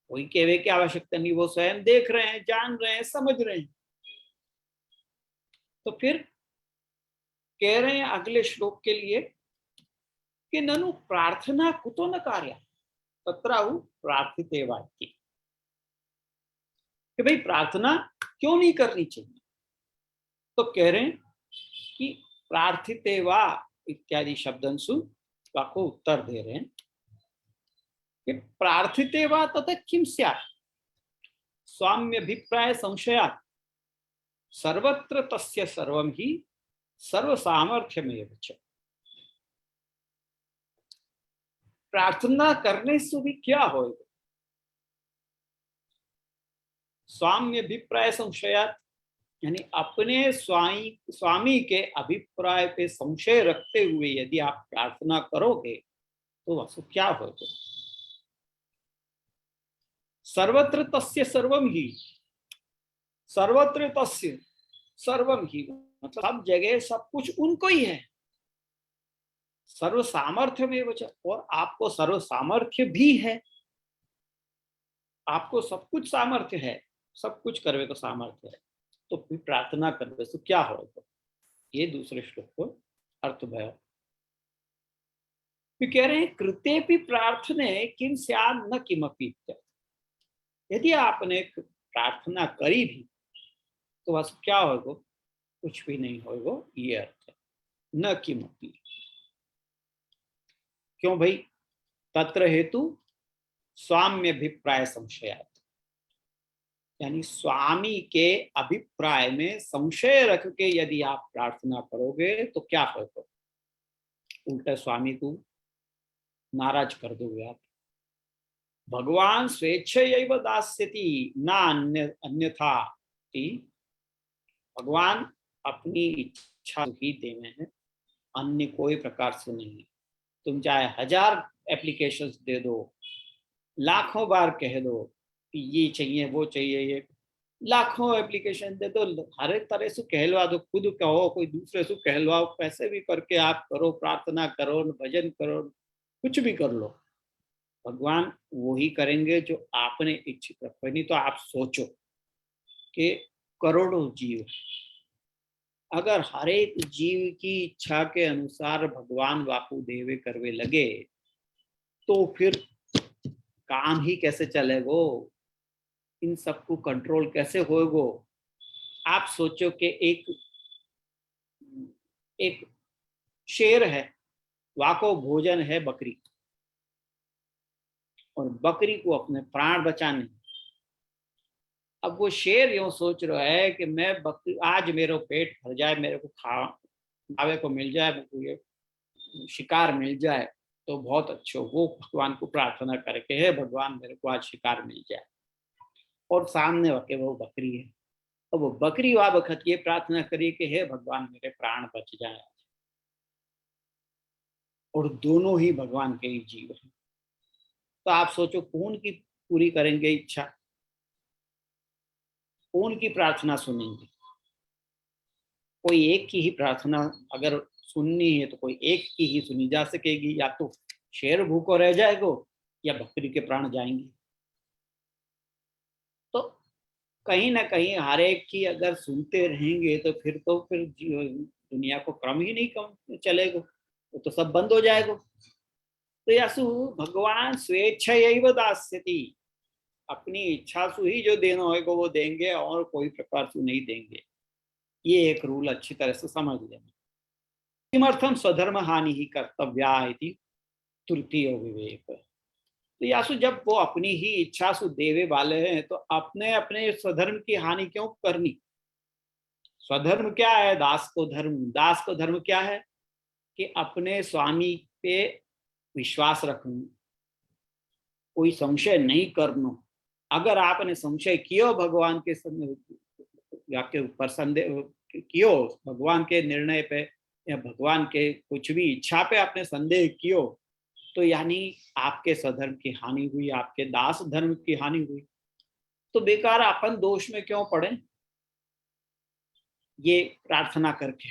कोई कहवे की आवश्यकता नहीं, वो स्वयं देख रहे हैं, जान रहे हैं, समझ रहे हैं। तो फिर कह रहे हैं अगले श्लोक के लिए कि ननु प्रार्थना कुतो न कार्य तत्राहु प्रार्थिते वाक्य, कि भाई प्रार्थना क्यों नहीं करनी चाहिए? तो कह रहे हैं कि प्रार्थिते वा इत्यादि शब्दंशु को उत्तर दे रहे हैं कि प्रार्थिते वा तथा किम स्यात् स्वाम्यभिप्राय संशयात् सर्वत्र तस्य सर्वं ही सर्व सामर्थ्यमेव च। प्रार्थना करने से भी क्या होगा? स्वाम्यभिप्राय संशयात् यानी अपने स्वामी के अभिप्राय पे संशय रखते हुए यदि आप प्रार्थना करोगे तो वह क्या होगा? सर्वत्र तस्य सर्वम ही, सर्वत्र तस्य सर्वम ही मतलब सब जगह सब कुछ उनको ही है। सर्व सामर्थ्य में वचन, और आपको सर्व सामर्थ्य भी है। आपको सब कुछ सामर्थ्य है, सब कुछ करवे तो सामर्थ्य है, तो फिर प्रार्थना करवे तो क्या होगा? ये दूसरे श्लोक को अर्थ भय कह रहे हैं कृते भी प्रार्थने किम स्याद न किमपि। यदि आपने प्रार्थना करी भी तो वह क्या होगा? कुछ भी नहीं होगा, ये अर्थ है। न किमपि क्यों भाई? तत्र हेतु स्वाम्यभिप्राय संशयात्, यानी स्वामी के अभिप्राय में संशय रख के यदि आप प्रार्थना करोगे तो क्या होगा? उल्टा स्वामी को नाराज कर दोगे आप। भगवान स्वेच्छैव दास्यति न अन्यथा, भगवान अपनी इच्छा ही देने हैं, अन्य कोई प्रकार से नहीं। तुम चाहे 1000 एप्लीकेशंस दे दो, लाखों बार कह दो कि ये चाहिए वो चाहिए, ये लाखों एप्लीकेशन दे दो, हर एक तरह से कहलवा दो, खुद कहो कोई दूसरे से कहलवाओ, पैसे भी करके आप करो, प्रार्थना करो, भजन करो, कुछ भी कर लो, भगवान वही करेंगे जो आपने इच्छित रखो। नहीं तो आप सोचो कि करोड़ों जीव, अगर हर एक जीव की इच्छा के अनुसार भगवान वापू देवे करवे लगे तो फिर काम ही कैसे चलेगो? इन सबको कंट्रोल कैसे होगो? आप सोचो कि एक शेर है, वाको भोजन है बकरी, और बकरी को अपने प्राण बचाने। अब वो शेर यूं सोच रहा है कि मैं बकरी, आज मेरा पेट भर जाए, मेरे को खावे को मिल जाए, ये शिकार मिल जाए तो बहुत अच्छे। वो भगवान को प्रार्थना करके है भगवान मेरे को आज शिकार मिल जाए, और सामने वके वो बकरी है, और वो बकरी वह वक्त ये प्रार्थना करी कि हे भगवान मेरे प्राण बच जाए। और दोनों ही भगवान के ही जीव हैं। तो आप सोचो कौन की पूरी करेंगे इच्छा, कौन की प्रार्थना सुनेंगे? कोई एक की ही प्रार्थना अगर सुननी है तो कोई एक की ही सुनी जा सकेगी, या तो शेर भूखो रह जाएगा या बकरी के प्राण जाएंगे। तो कहीं ना कहीं हर एक की अगर सुनते रहेंगे तो फिर दुनिया को क्रम ही नहीं कम चलेगा, तो सब बंद हो जाएगा। तो यासु भगवान स्वेच्छा दास्यति, अपनी इच्छा से ही जो देना होगा वो देंगे, और कोई प्रकार से नहीं देंगे। ये एक रूल अच्छी तरह से समझ लेना। किमर्थम स्वधर्म हानि ही कर्तव्या इति तृतीय विवेक। तो यासु जब वो अपनी ही इच्छा से देवे वाले हैं तो अपने अपने स्वधर्म की हानि क्यों करनी? स्वधर्म क्या है? दास को धर्म। दास को धर्म क्या है? कि अपने स्वामी पे विश्वास रखना, कोई संशय नहीं करना। अगर आपने संशय किया भगवान के ऊपर, संदेह कियो भगवान के निर्णय पे या भगवान के कुछ भी इच्छा पे आपने संदेह कियो, तो यानी आपके स्वधर्म की हानि हुई, आपके दास धर्म की हानि हुई, तो बेकार अपन दोष में क्यों पड़े? ये प्रार्थना करके,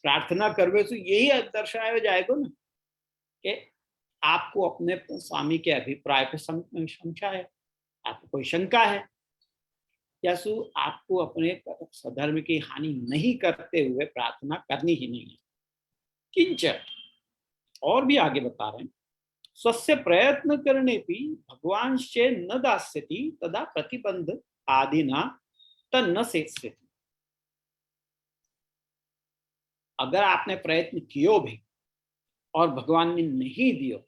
प्रार्थना करवे तो यही दर्शाया जाएगा ना कि आपको अपने स्वामी के अभिप्राय पे शंका है, आपको कोई शंका है, या सु आपको अपने स्वधर्म की हानि नहीं करते हुए प्रार्थना करनी ही नहीं है। किंच, और भी आगे बता रहे हैं, स्वस्य प्रयत्न करने भी भगवान से न दास्यति तदा प्रतिबंध आदिना तन्न सेत्स्यति। अगर आपने प्रयत्न कियो भी और भगवान ने नहीं दियो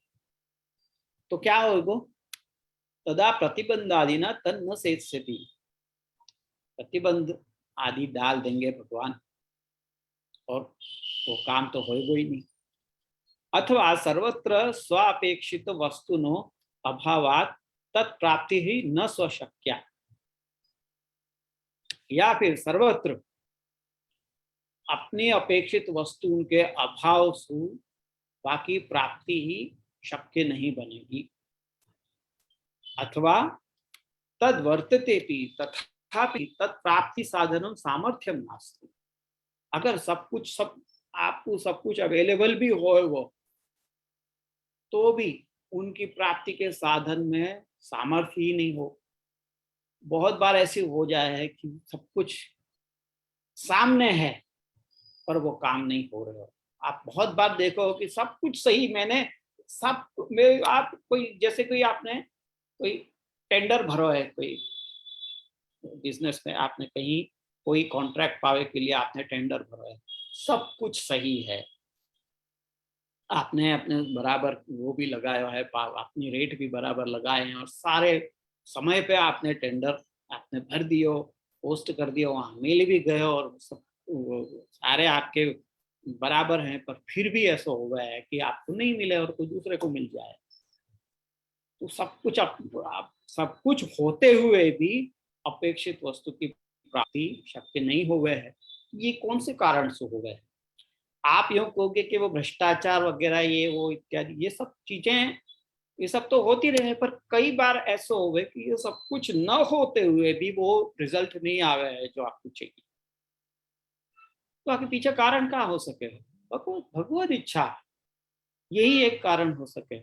तो क्या होगा? तदा प्रतिबंध आदिना तन्न सेत्स्यति, प्रतिबंध आदि डाल देंगे भगवान और वो काम तो होगा ही नहीं। अथवा सर्वत्र स्वापेक्षित वस्तुनो अभावात तत्प्राप्ति ही न स्वशक्या, या फिर सर्वत्र अपनी अपेक्षित वस्तु के अभाव से बाकी प्राप्ति ही शक्य नहीं बनेगी। अथवा तद वर्तते तथापि तत्प्राप्ति साधनम सामर्थ्यम नास्ति। अगर सब कुछ आपको सब कुछ अवेलेबल भी हो वो, तो भी उनकी प्राप्ति के साधन में सामर्थ्य ही नहीं हो। बहुत बार ऐसे हो जाए है कि सब कुछ सामने है पर वो काम नहीं हो रहे हो। आप बहुत बार देखो कि सब कुछ सही, मैंने सब में आप कोई जैसे कोई आपने कोई टेंडर भरो है, कोई बिजनेस में आपने कहीं कोई कॉन्ट्रैक्ट पावे के लिए आपने टेंडर भरो है, सब कुछ सही है, आपने अपने बराबर वो भी लगाया है, अपनी रेट भी बराबर लगाए हैं और सारे समय पे आपने टेंडर आपने भर दियो, पोस्ट कर दियो, वहाँ मिल भी गए और सब सारे आपके बराबर हैं, पर फिर भी ऐसा हो गया है कि आपको नहीं मिले और कोई दूसरे को मिल जाए। तो सब कुछ आप सब कुछ होते हुए भी अपेक्षित वस्तु की प्राप्ति शक्य नहीं हो गए है। ये कौन से कारण से हो गए? आप यूँ कहोगे कि वो भ्रष्टाचार वगैरह ये वो इत्यादि ये सब चीजें, ये सब तो होती रहे, पर कई बार ऐसा हो गए कि ये सब कुछ न होते हुए भी वो रिजल्ट नहीं आवे है जो आपको चाहिए। तो आपके पीछे कारण क्या हो सके? भगवत इच्छा, यही एक कारण हो सके।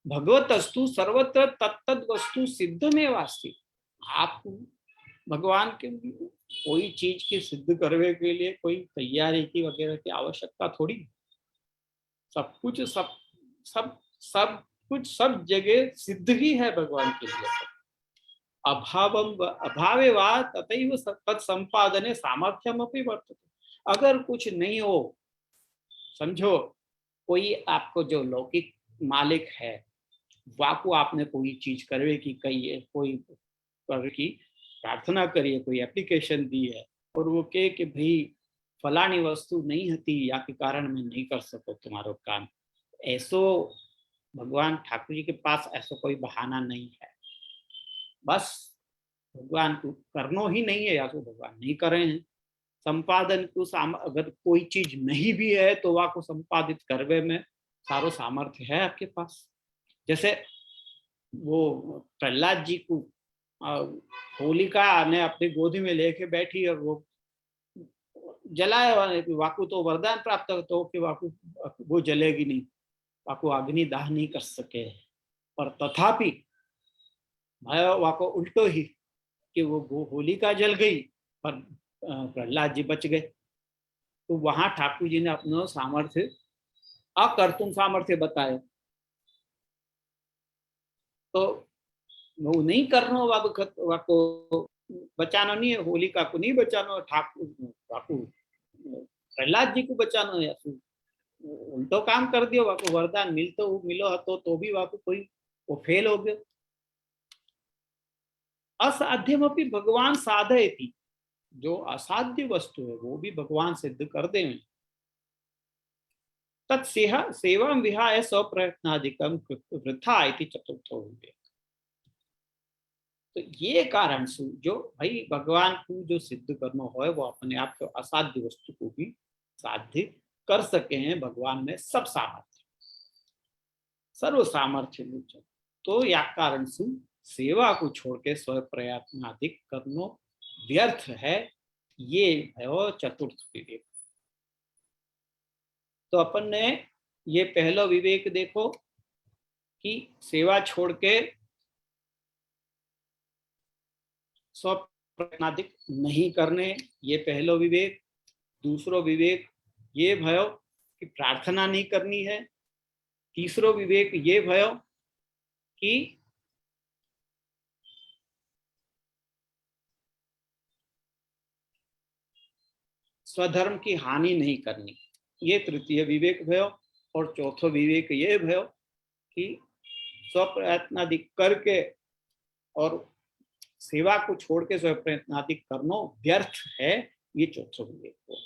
भगवतस्तु सर्वत्र तत्तद वस्तु सिद्ध में वास्ती। आप भगवान के कोई चीज की सिद्ध करने के लिए कोई तैयारी की वगैरह की आवश्यकता थोड़ी। सब कुछ सब सब कुछ सब जगह सिद्ध ही है भगवान के लिए। अभावे वा तथैव तत्संपादने सामर्थ्यम अपि वर्तते। अगर कुछ नहीं हो, समझो कोई आपको जो लौकिक मालिक है, वाको आपने कोई चीज करवे की कही है, कोई की प्रार्थना करिए, कोई एप्लीकेशन दी है और वो कहे कि भाई फलानी वस्तु नहीं होती या के कारण मैं नहीं कर सको तुम्हारा काम, ऐसो भगवान ठाकुर जी के पास ऐसा कोई बहाना नहीं है। बस भगवान को करनो ही नहीं है या तो भगवान नहीं कर रहे हैं। संपादन को अगर कोई चीज नहीं भी है तो वह को संपादित करवे में सारो सामर्थ्य है आपके पास। जैसे वो प्रहलाद जी को होलिका ने अपनी गोदी में लेके बैठी और वो जलाया, वाकु तो वरदान प्राप्त तो कि वाकु वो जलेगी नहीं, वाकु अग्नि दाह नहीं कर सके, पर तथापि वाको उल्टो ही कि वो होलिका जल गई पर प्रहलाद जी बच गए। तो वहां ठाकुर जी ने अपना सामर्थ्य अकर्तुम सामर्थ्य बताया। तो वो नहीं करना, वाको बचाना नहीं है, होलिका को नहीं बचाना, ठाकुर प्रहलाद जी को बचाना है, उल्टो काम कर दियो, वाको वरदान मिलो तो भी वाको कोई वो फेल हो गया। असाध्यम अपनी भगवान साधयति, जो असाध्य वस्तु है वो भी भगवान सिद्ध कर दे। तत्सेवा विहाय स्वप्रयत्नादिकम वृथा इति चतुर्थो विवेक। तो ये कारण से जो भाई भगवान को जो सिद्ध करना हो वो अपने आप को असाध्य वस्तु को भी साध्य कर सके हैं भगवान में सब सामर्थ्य, सर्व सामर्थ्य। तो या कारण से सेवा को छोड़ के स्व प्रयत्न अधिक करना व्यर्थ है, ये है चतुर्थ विवेक। तो अपन ने ये पहला विवेक देखो कि सेवा छोड़ के स्व प्रयत्नाधिक नहीं करने, ये पहलो विवेक। दूसरो विवेक ये भयो कि प्रार्थना नहीं करनी है। तीसरो विवेक ये भयो कि स्वधर्म की हानि नहीं करनी, ये तृतीय विवेक भयो। और चौथो विवेक ये भयो कि स्व प्रयत्नाधिक करके और सेवा को छोड़ के स्व प्रयत्नाधिक करना व्यर्थ है, ये चौथो विवेक हो।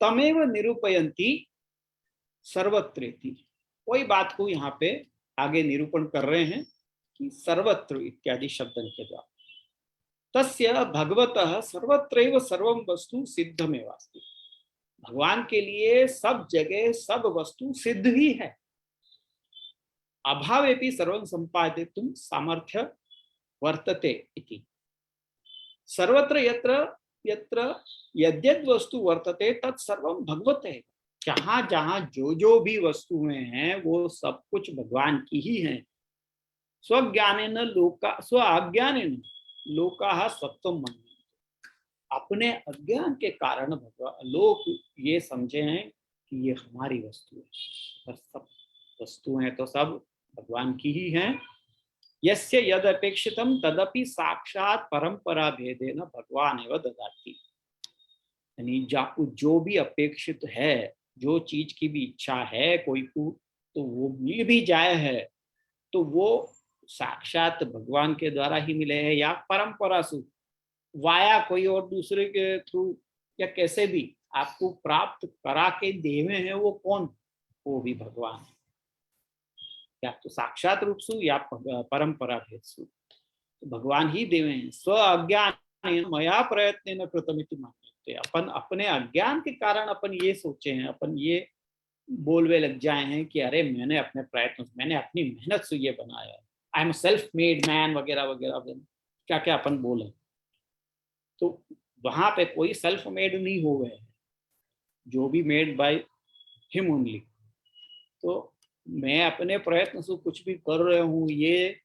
तमेव निरूपयन्ति सर्वत्रेति, कोई बात को यहाँ पे आगे निरूपण कर रहे हैं कि सर्वत्र इत्यादि शब्द के द्वारा। तस्य भगवतः सर्वत्रैव सर्वं वस्तु सिद्धमेवास्ति, भगवान के लिए सब जगह सब वस्तु सिद्ध ही है। अभावेपि सर्वं संपादितुं सामर्थ्य वर्तते इति। सर्वत्र यत्र यत्र यद्यद् वस्तु वर्तते तत्सर्वं भगवते, जहां जहां जो भी वस्तुएं हैं वो सब कुछ भगवान की ही हैं। स्वज्ञानेन लोका स्व अज्ञानेन लोकाः सत्वं मन्यन्ते, अपने अज्ञान के कारण भगवान लोग ये समझे हैं कि ये हमारी वस्तु है, सब वस्तुएं तो सब भगवान की ही हैं। यस्य यद अपेक्षितम तदपि साक्षात परंपरा भेदेन भगवान एव ददाति, यानी जो भी अपेक्षित है, जो चीज की भी इच्छा है कोई को, तो वो मिल भी जाए है तो वो साक्षात भगवान के द्वारा ही मिले हैं, या परंपरा से वाया कोई और दूसरे के थ्रू या कैसे भी आपको प्राप्त करा के देवे हैं, वो कौन? वो भी भगवान है, या तो साक्षात रूप से या परंपरा भेद से, तो भगवान ही देवे हैं। स्व अज्ञान मया प्रयत्न कृतमिति मानते, अपन अपने अज्ञान के कारण अपन ये सोचे हैं, अपन ये बोलवे लग जाए हैं कि अरे मैंने अपने प्रयत्न, मैंने अपनी मेहनत से ये बनाया है, I am self made man वगैरह वगैरह क्या क्या अपन बोले। तो वहां पे कोई सेल्फ मेड नहीं हो गए, जो भी मेड बाय हिम ओनली। तो मैं अपने प्रयत्न से कुछ भी कर रहा हूँ, ये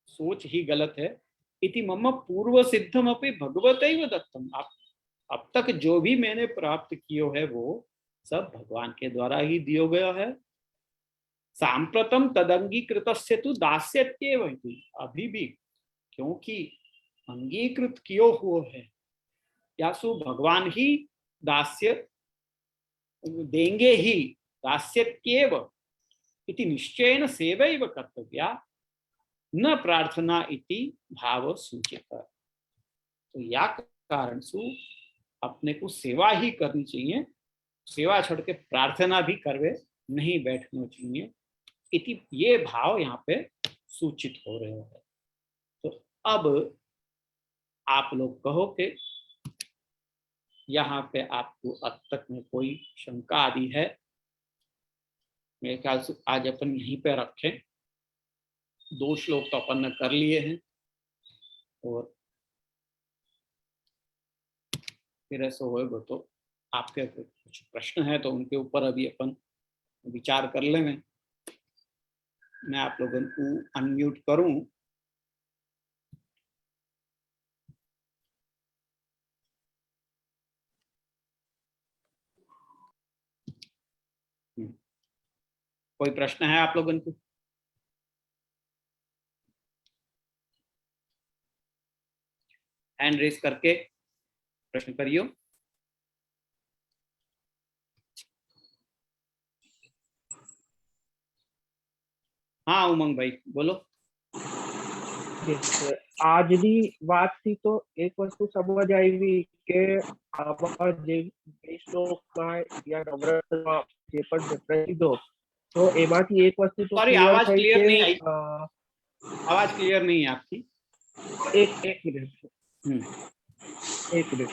सोच ही गलत है। इति मम पूर्व सिद्धम अपि भगवतैव दत्तम, अब तक जो भी मैंने प्राप्त किया है वो सब भगवान के द्वारा ही दिया गया है। सांप्रतम तदंगीकृतस्य तु दास्यत्येव, अभी भी क्योंकि अंगीकृत कियो हुआ है, या सो भगवान ही दास्य देंगे ही, दास्यत्येव इति निश्चयेन सेवैव कर्तव्या न प्रार्थना इति भाव सूचित। तो या कारण से अपने को सेवा ही करनी चाहिए, सेवा छोड़ के प्रार्थना भी करवे नहीं बैठना चाहिए, इति ये भाव यहाँ पे सूचित हो रहे हैं। तो अब आप लोग कहो कि यहाँ पे आपको अब तक में कोई शंका आदि है? मेरे ख्याल से आज अपन यहीं पे रखें, 2 श्लोक तो अपन ने कर लिए हैं, और फिर ऐसा होगा तो आपके कुछ प्रश्न है तो उनके ऊपर अभी अपन विचार कर लेंगे। मैं आप लोगों को अनम्यूट करूं। कोई प्रश्न है आप लोगों को? हैंड रेस करके प्रश्न करियो। हाँ उमंग भाई बोलो। आज दी बात थी तो एक वस्तु समझ आई हुई के आवाज श्लोक का या नवरत्न जे पण रेफरेंस दो तो एमाथी एक वस्तु तो सॉरी आवाज क्लियर नहीं आई, आवाज क्लियर नहीं है आपकी। एक मिनट एक मिनट।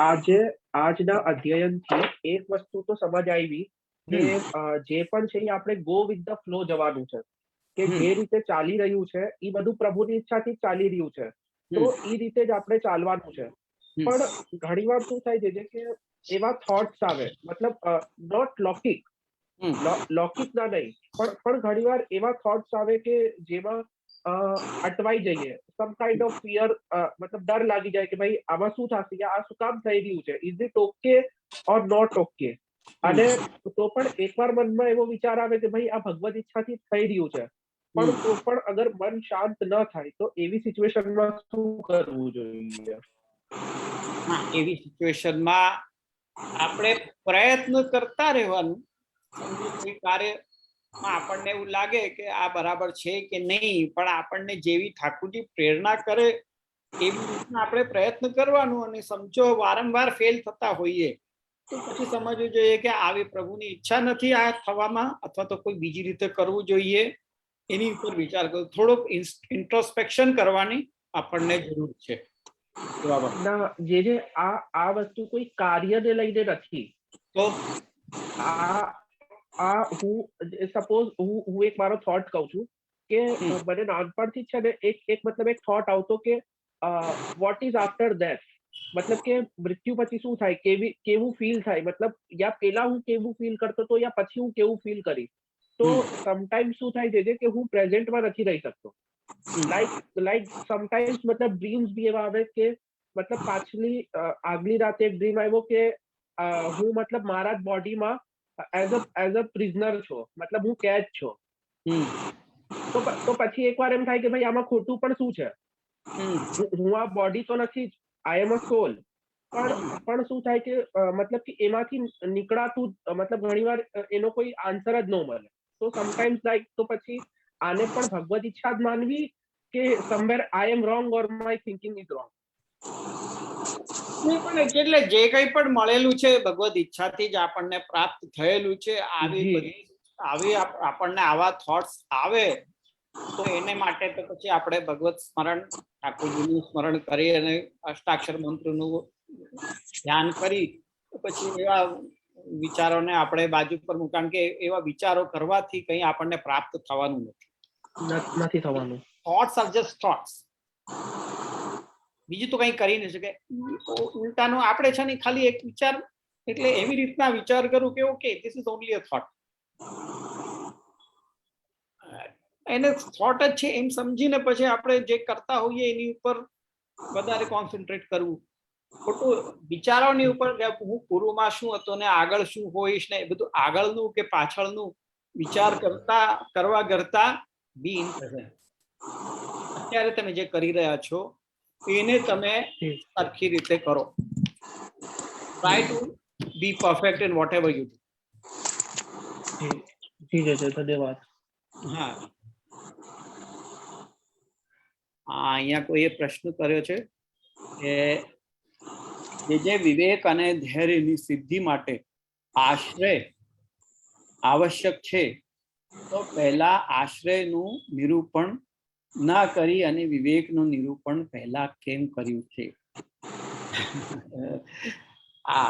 આજે આજના અધ્યયનથી એક વસ્તુ તો સમજ આવી કે જે પણ છે એ આપણે ગો વિથ ધ ફ્લો જવાનું છે, કે જે રીતે ચાલી રહ્યું છે એ બધું પ્રભુની ઈચ્છાથી ચાલી રહ્યું છે, તો એ રીતે જ આપણે ચાલવાનું છે. પણ ઘણીવાર શું થાય છે કે એવા થોટ્સ આવે, મતલબ નોટ લૌકિક, લૌકિક ના નહીં, પણ ઘણીવાર એવા થોટ્સ આવે કે જેમાં અટવાઈ જઈએ, સમ કાઇન્ડ ઓફ ફિયર, મતલબ ડર લાગી જાય કે ભાઈ આમાં શું થશે, આ શું કામ થઈ રહ્યું છે, is it okay or not okay. અને તો પણ એકવાર મનમાં એવો વિચાર આવે કે ભાઈ આ ભગવદ ઈચ્છાથી થઈ રહ્યું છે, પણ તો પણ અગર મન શાંત ન થાય તો એવી સિચ્યુએશનમાં શું કરવું જોઈએ? એવી સિચ્યુએશનમાં આપણે પ્રયત્ન કરતા રહેવાનું. કોઈ કાર્યમાં આપણને એવું લાગે કે આ બરાબર છે કે નહીં, પણ આપણને જેવી ઠાકોરજી પ્રેરણા કરે એવી રીતના આપણે પ્રયત્ન કરવાનું. અને સમજો વારંવાર ફેલ થતા હોઈએ તો પછી સમજવું જોઈએ કે આવી પ્રભુની ઈચ્છા નથી આ થવામાં, અથવા તો કોઈ બીજી રીતે કરવું જોઈએ. એની ઉપર વિચાર કરો, થોડોક ઇન્ટ્રોસ્પેક્શન કરવાની આપણને જરૂર છે. ના, જે આ વસ્તુ કોઈ કાર્યને લઈને નથી. તો હું સપોઝ હું એક મારો થોટ કહું છું કે મને નાનપણથી છે ને એક મતલબ એક થોટ આવતો કે વોટ ઇઝ આફ્ટર ધેટ, મતલબ કે મૃત્યુ પછી શું થાય, કેવું ફીલ થાય, મતલબ યા પેલા હું કેવું ફીલ કરતો હતો યા પછી હું કેવું ફીલ કરીશ. તો સમટાઈમ્સ શું થાય છે કે હું પ્રેઝન્ટમાં નથી રહી શકતો. લાઈક સમટાઈમ્સ મતલબ ડ્રીમ્સ બી એવા આવે કે મતલબ પાછલી આગલી રાતે એક ડ્રીમ આવ્યો કે હું મતલબ મારા જ બોડીમાં એઝ અ પ્રિઝનર છો, મતલબ હું કેદ છો. તો પછી એકવાર એમ થાય કે ભાઈ આમાં ખોટું પણ શું છે, હું આ બોડી તો નથી જ, આઈ એમ અ સોલ. પણ શું થાય કે મતલબ કે એમાંથી નીકળાતું, મતલબ ઘણીવાર એનો કોઈ આન્સર જ ન મળે. તો સમટાઈમ્સ લાઈક તો પછી આને પણ ભગવદ ઈચ્છા જ માનવી કે somewhere I M wrong or my thinking is wrong? પણ એટલે જે કંઈ પણ મળેલું છે ભગવદ ઈચ્છાથી જ આપણને પ્રાપ્ત થયેલું છે. આવી આપણને આવા થોટ્સ આવે તો એને માટે તો પછી આપણે ભગવત સ્મરણ, ઠાકોરજીનું સ્મરણ કરી અને અષ્ટાક્ષર મંત્રનું ધ્યાન કરી પછી એવા વિચારોને આપણે બાજુ પર મૂક, કારણ કે એવા વિચારો કરવાથી કંઈ આપણને પ્રાપ્ત થવાનું નથી થવાનું. થોટ્સ આર જસ્ટ થોટ્સ, બીજું તો કંઈ કરી નહીં શકે. ઉલટાનું આપણે છે ને ખાલી એક વિચાર, એટલે એવી રીતના વિચાર કરું કે okay this is only a thought, એને થોટ જ છે એમ સમજીને પછી આપણે જે કરતા હોઈએ એની ઉપર વધારે કોન્સન્ટ્રેટ કરવું. ખોટું વિચારોની ઉપર હું પૂર્વમાં શું હતો ને આગળ શું હોઈશ ને એ બધું આગળનું કે પાછળનું વિચાર કરવા કરતા બી ઇન પ્રેઝન્ટ. અત્યારે તમે જે કરી રહ્યા છો એને તમે સરખી રીતે કરો. Try to B perfect in vote ever you do. ઠીક છે, ધન્યવાદ. હા, અહીંયા કોઈએ પ્રશ્ન કર્યો છે કે જે વિવેક અને ધૈર્યની સિદ્ધિ માટે આશ્રય આવશ્યક છે, તો પહેલા આશ્રયનું નિરૂપણ ના કરી અને વિવેકનું નિરૂપણ પહેલા કેમ કર્યું છે? આ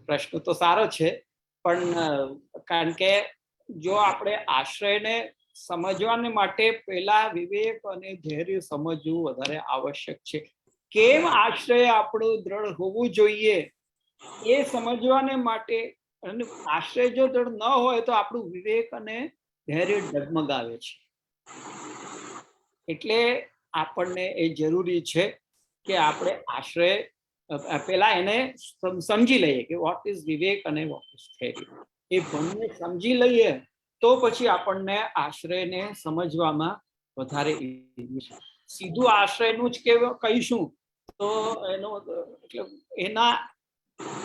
પ્રશ્ન તો સારો છે, પણ કારણ કે જો આપણે આશ્રયને સમજવાને માટે પહેલા વિવેક અને ધૈર્ય સમજવું વધારે આવશ્યક છે. કેમ આશ્રય આપણું દ્રઢ હોવું જોઈએ એ સમજવાને માટે, અને આશ્રય જો દ્રઢ ન હોય તો આપણું વિવેક અને ધૈર્ય ડગમગાવે છે. એટલે આપણને એ જરૂરી છે કે આપણે આશ્રય પહેલા એને સમજી લઈએ કે વોટ ઇઝ વિવેક અને વોટ ઇઝ ધૈર્ય. એ બંને સમજી લઈએ તો પછી આપણને આશ્રયને સમજવામાં વધારે સીધું આશ્રયનું જ કહીશું તો એનો એટલે એના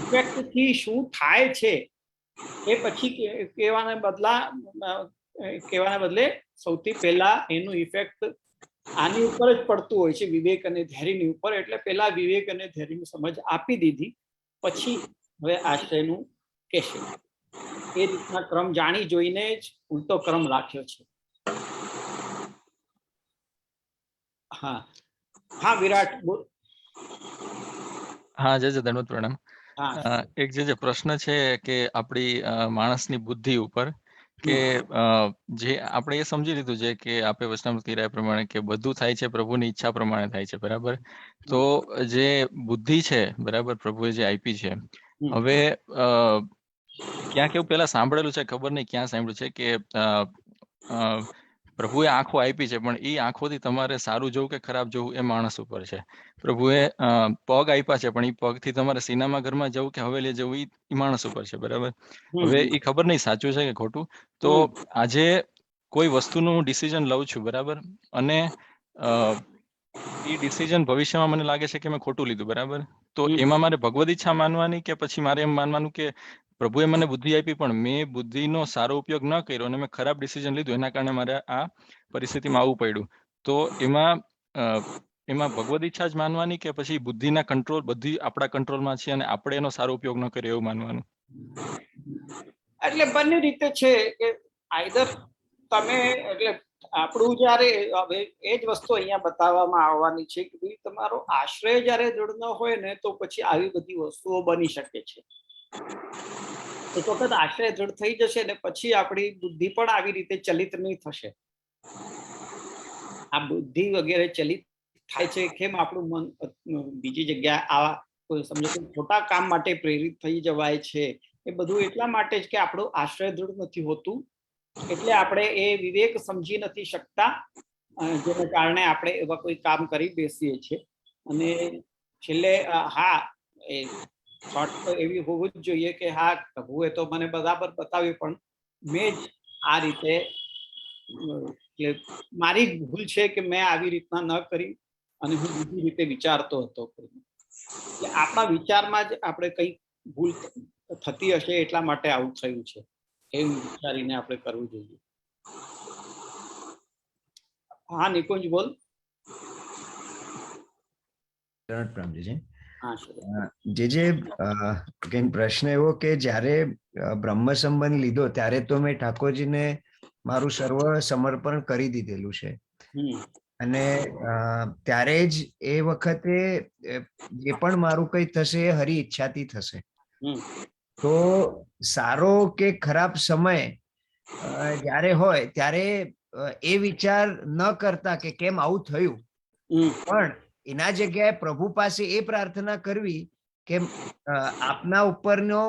ઇફેક્ટથી શું થાય છે એ પછી કહેવાના બદલે સૌથી પહેલા એનું ઇફેક્ટ આની ઉપર જ પડતું હોય છે, વિવેક અને ધૈર્યની ઉપર. એટલે પહેલા વિવેક અને ધૈર્યની સમજ આપી દીધી, પછી હવે આશ્રયનું કહેશે. એ રીતના ક્રમ જાણી જોઈને જ ઉલટો ક્રમ રાખ્યો છે. હા હા, વિરાટ બોલ. હા, જય ધન્યવાદ, પ્રણામ. હા એક જે પ્રશ્ન છે કે આપણી માણસની બુદ્ધિ ઉપર કે જે આપણે એ સમજી લીધું છે કે આપણે વચનામૃત કીધા પ્રમાણે કે બધું થાય છે પ્રભુની ઈચ્છા પ્રમાણે થાય છે, બરાબર. તો જે બુદ્ધિ છે, બરાબર, પ્રભુએ જે આપી છે, હવે ક્યાંક એવું પેલા સાંભળેલું છે, ખબર નહીં ક્યાં સાંભળ્યું છે કે પ્રભુએ આંખો આપી છે, પણ એ આંખોથી તમારે સારું જોવું કે ખરાબ જોવું એ માણસ ઉપર છે. પ્રભુએ પગ આપ્યા છે, પણ એ પગથી તમારે સિનેમા ઘરમાં જવું કે હવેલી જવું એ માણસ ઉપર છે, બરાબર. હવે એ ખબર નહીં સાચું છે કે ખોટું. તો આજે કોઈ વસ્તુનું હું ડિસિઝન લઉં છું, બરાબર, અને એ ડિસિઝન ભવિષ્યમાં મને લાગે છે કે મેં ખોટું લીધું, બરાબર. તો એમાં મારે ભગવદ ઈચ્છા માનવાની કે પછી મારે એમ માનવાનું કે પ્રભુએ મને બુદ્ધિ આપી પણ મેં બુદ્ધિનો સારો ઉપયોગ ન કર્યો અને મેં ખરાબ ડિસિઝન લીધું, એના કારણે મારે આ પરિસ્થિતિમાં આવવું પડ્યું. તો એમાં ભગવદ ઈચ્છા જ માનવાની કે પછી બુદ્ધિના કંટ્રોલ બધી આપણા કંટ્રોલમાં છે અને આપણે એનો સારો ઉપયોગ ન કર્યો એવું માનવાનું? એટલે બંને રીતે છે કે આઈધર તમે એટલે આપણું જ્યારે હવે એ જ વસ્તુ અહીંયા બતાવવામાં આવવાની છે કે ભાઈ તમારો આશ્રય જ્યારે દૃઢ ન હોય ને તો પછી આવી બધી વસ્તુઓ બની શકે છે. એક વખત આશ્રય દૃઢ થઈ જશે ને પછી આપણી બુદ્ધિ પણ આવી રીતે ચલિત નહીં થશે. આ બુદ્ધિ વગેરે ચલિત થાય છે કેમ આપણું મન બીજી જગ્યાએ આવા કોઈ સમજો કે ખોટા કામ માટે પ્રેરિત થઈ જવાય છે. એ બધું એટલા માટે જ કે આપણું આશ્રય દૃઢ નથી હોતું, એટલે આપણે એ વિવેક સમજી નથી શકતા, જેને કારણે આપણે એવા કોઈ કામ કરી બેસીએ છીએ. અને છેલ્લે હા એ થોટ તો એવી હોવું જ જોઈએ કે હા પ્રભુએ તો મને બરાબર બતાવ્યું પણ મેં જ આ રીતે એટલે મારી ભૂલ છે કે મેં આવી રીતના ન કરી અને હું બીજી રીતે વિચારતો હતો. એટલે આપણા વિચારમાં જ આપણે કઈ ભૂલ થતી હશે એટલા માટે આવું થયું છે એમ વિચારીને આપણે કરવું જોઈએ. હા નિકુંજ બોલ. પ્રશ્ન એવો કે જ્યારે બ્રહ્મ સંબંધ લીધો ત્યારે તો મેં ઠાકોરજીને મારું સર્વ સમર્પણ કરી દીધેલું છે અને ત્યારે જ એ વખતે જે પણ મારું કઈ થશે એ હરી ઈચ્છાથી થશે. તો સારો કે ખરાબ સમય જ્યારે હોય ત્યારે એ વિચાર ન કરતા કે કેમ આવું થયું, પણ એના જગ્યાએ પ્રભુ પાસે એ પ્રાર્થના કરવી કે આપના ઉપરનો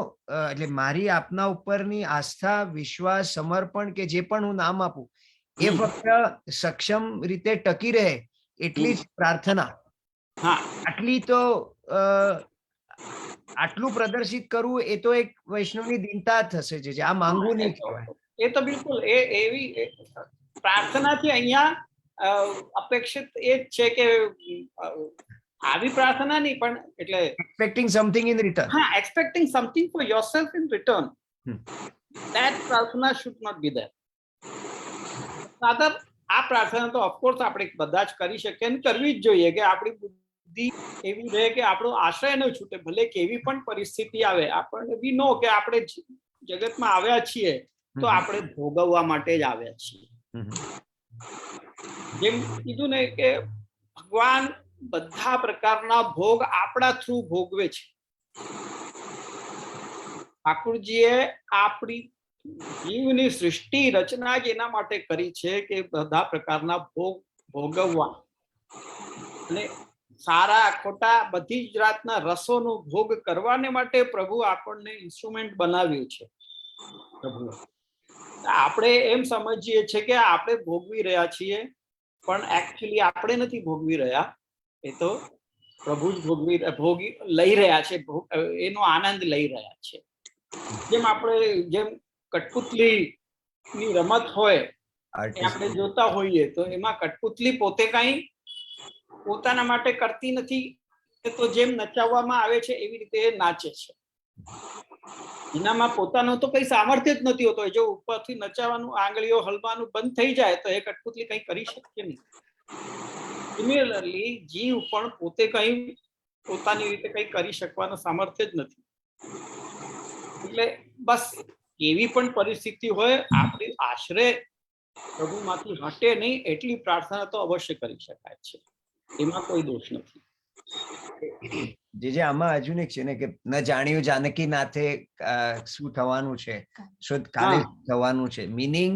એટલે મારી આપના ઉપરની આસ્થા, વિશ્વાસ, સમર્પણ કે જે પણ હું નામ આપું એ ફક્ત સક્ષમ રીતે ટકી રહે એટલી જ પ્રાર્થના. આટલી તો આટલું પ્રદર્શિત કરવું એ તો એક વૈષ્ણવની દીનતા થશે જે આ માંગવું નહીં કહેવાય. એ તો બિલકુલ એવી પ્રાર્થનાથી અહીંયા અપેક્ષિત એ જ છે કે આવી પ્રાર્થના નહીં પણ એટલે એક્સપેક્ટિંગ સમથિંગ ઇન રિટર્ન. હા, expecting something for yourself in return. That પ્રાર્થના should not be there. Rather આ પ્રાર્થના તો ઓફકોર્સ આપણે બધા જ કરી શકીએ અને કરવી જ જોઈએ કે આપણી બુદ્ધિ એવી રહે કે આપણો આશ્રય ન છૂટે, ભલે કેવી પણ પરિસ્થિતિ આવે. આપણને બી નો કે આપણે જગતમાં આવ્યા છીએ તો આપણે ભોગવવા માટે જ આવ્યા છીએ. જેમ કીધું ને કે ભગવાન બધા પ્રકારના ભોગ આપણા થ્રુ ભોગવે છે. ઠાકુરજીએ આપણી જીવની સૃષ્ટિ રચના જ એના માટે કરી છે કે બધા પ્રકારના ભોગ ભોગવવા અને સારા ખોટા બધી જ જાતના રસોનો ભોગ કરવાને માટે પ્રભુ આપણને ઇન્સ્ટ્રુમેન્ટ બનાવ્યું છે. પ્રભુ આપણે એમ સમજીએ છીએ કે આપણે ભોગવી રહ્યા છીએ પણ એકચ્યુઅલી આપણે નથી ભોગવી રહ્યા, એ તો પ્રભુ જ ભોગી લઈ રહ્યા છે, એનો આનંદ લઈ રહ્યા છે. જેમ આપણે જેમ કઠપુતલી ની રમત હોય આપણે જોતા હોઈએ તો એમાં કઠપુતલી પોતે કઈ પોતાના માટે કરતી નથી, તો જેમ નચાવવામાં આવે છે એવી રીતે નાચે છે. એનામાં પોતાનું તો કઈ સામર્થ્ય જ નથી હોતો. જો ઉપરથી નચાવવાનું આંગળીઓ હલવાનું બંધ થઈ જાય તો એ કઠપુતલી કઈ કરી શકશે નહીં. સિમિલરલી જીવ પણ પોતે કઈ પોતાની રીતે કઈ કરી શકવાનું સામર્થ્ય જ નથી. એટલે બસ એવી પણ પરિસ્થિતિ હોય આપણી આશ્રય પ્રભુમાંથી હટે નહીં એટલી પ્રાર્થના તો અવશ્ય કરી શકાય છે, એમાં કોઈ દોષ નથી. જે આમાં હજુ એક છે ને કે ન જાણ્યું જાનકી નાથે શું થવાનું છે, શું કાલે થવાનું છે. મીનિંગ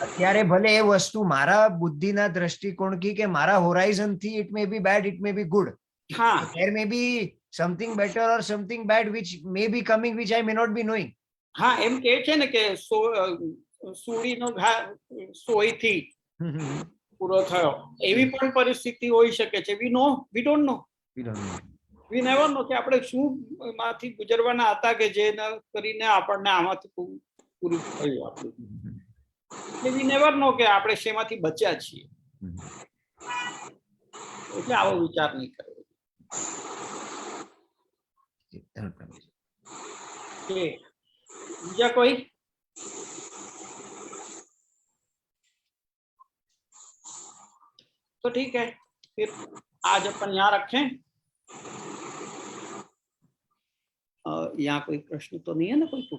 અત્યારે ભલે એ વસ્તુ મારા બુદ્ધિના દ્રષ્ટિકોણથી કે મારા હોરાઇઝન થી it may be bad, it may be good. There may be something better or something bad which may be coming which I may not be knowing. હા, એમ કે છે ને કે સોળીનો ઘા સોયથી પૂરો થયો, એવી પણ પરિસ્થિતિ હોઈ શકે છે. We don't know, V never નો કે આપણે શું માંથી ગુજરવાના હતા કે જે કરીને આપણને આમાંથી પૂરું થયું આપણું. વી નેવર નો કે આપણે શેમાંથી બચ્યા છીએ. એટલે આવો વિચાર નહીં કરવો. બીજા કોઈ? तो ठीक है, फिर आज अपन यहाँ रखें. यहाँ कोई प्रश्न तो नहीं है ना कोई को?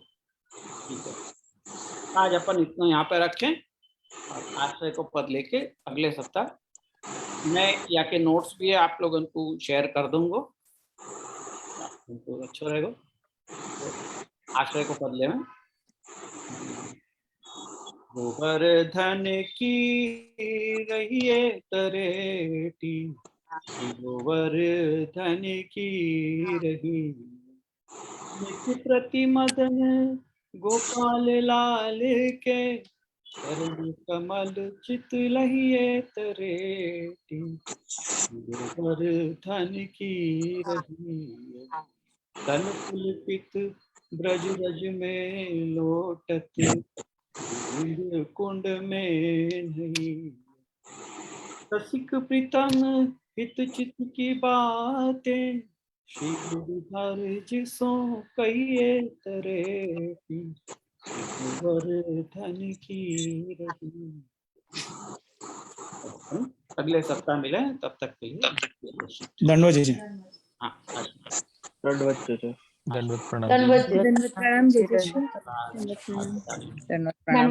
ठीक है, आज अपन इतना यहाँ पे रखें और आश्रय को पद लेके अगले सप्ताह मैं यहाँ के नोट्स भी है आप लोगों को शेयर कर दूंगा, तो अच्छा रहेगा. आश्रय को पद ले में गोवर्धन की रहिए तरेटी, गोवर्धन की रही नित्य प्रति मदन गोपाल लाल के, चरण कमल चित लहिए तरेटी, गोवर्धन की रही तन पुलकित ब्रज रज में लोटत, कुंड में नहीं रसिक प्रीतम हित चित की बातें, श्री गुरुधर जिसो कहिए तरेटी, गोवर्धन की रही. अगले सप्ताह मिले, तब तक के लिए दंडवत जी. हाँ, दंडवत जी. दंडवत प्रणाम. दंडवत प्रणाम जी. धन्यवाद. दंडवत प्रणाम.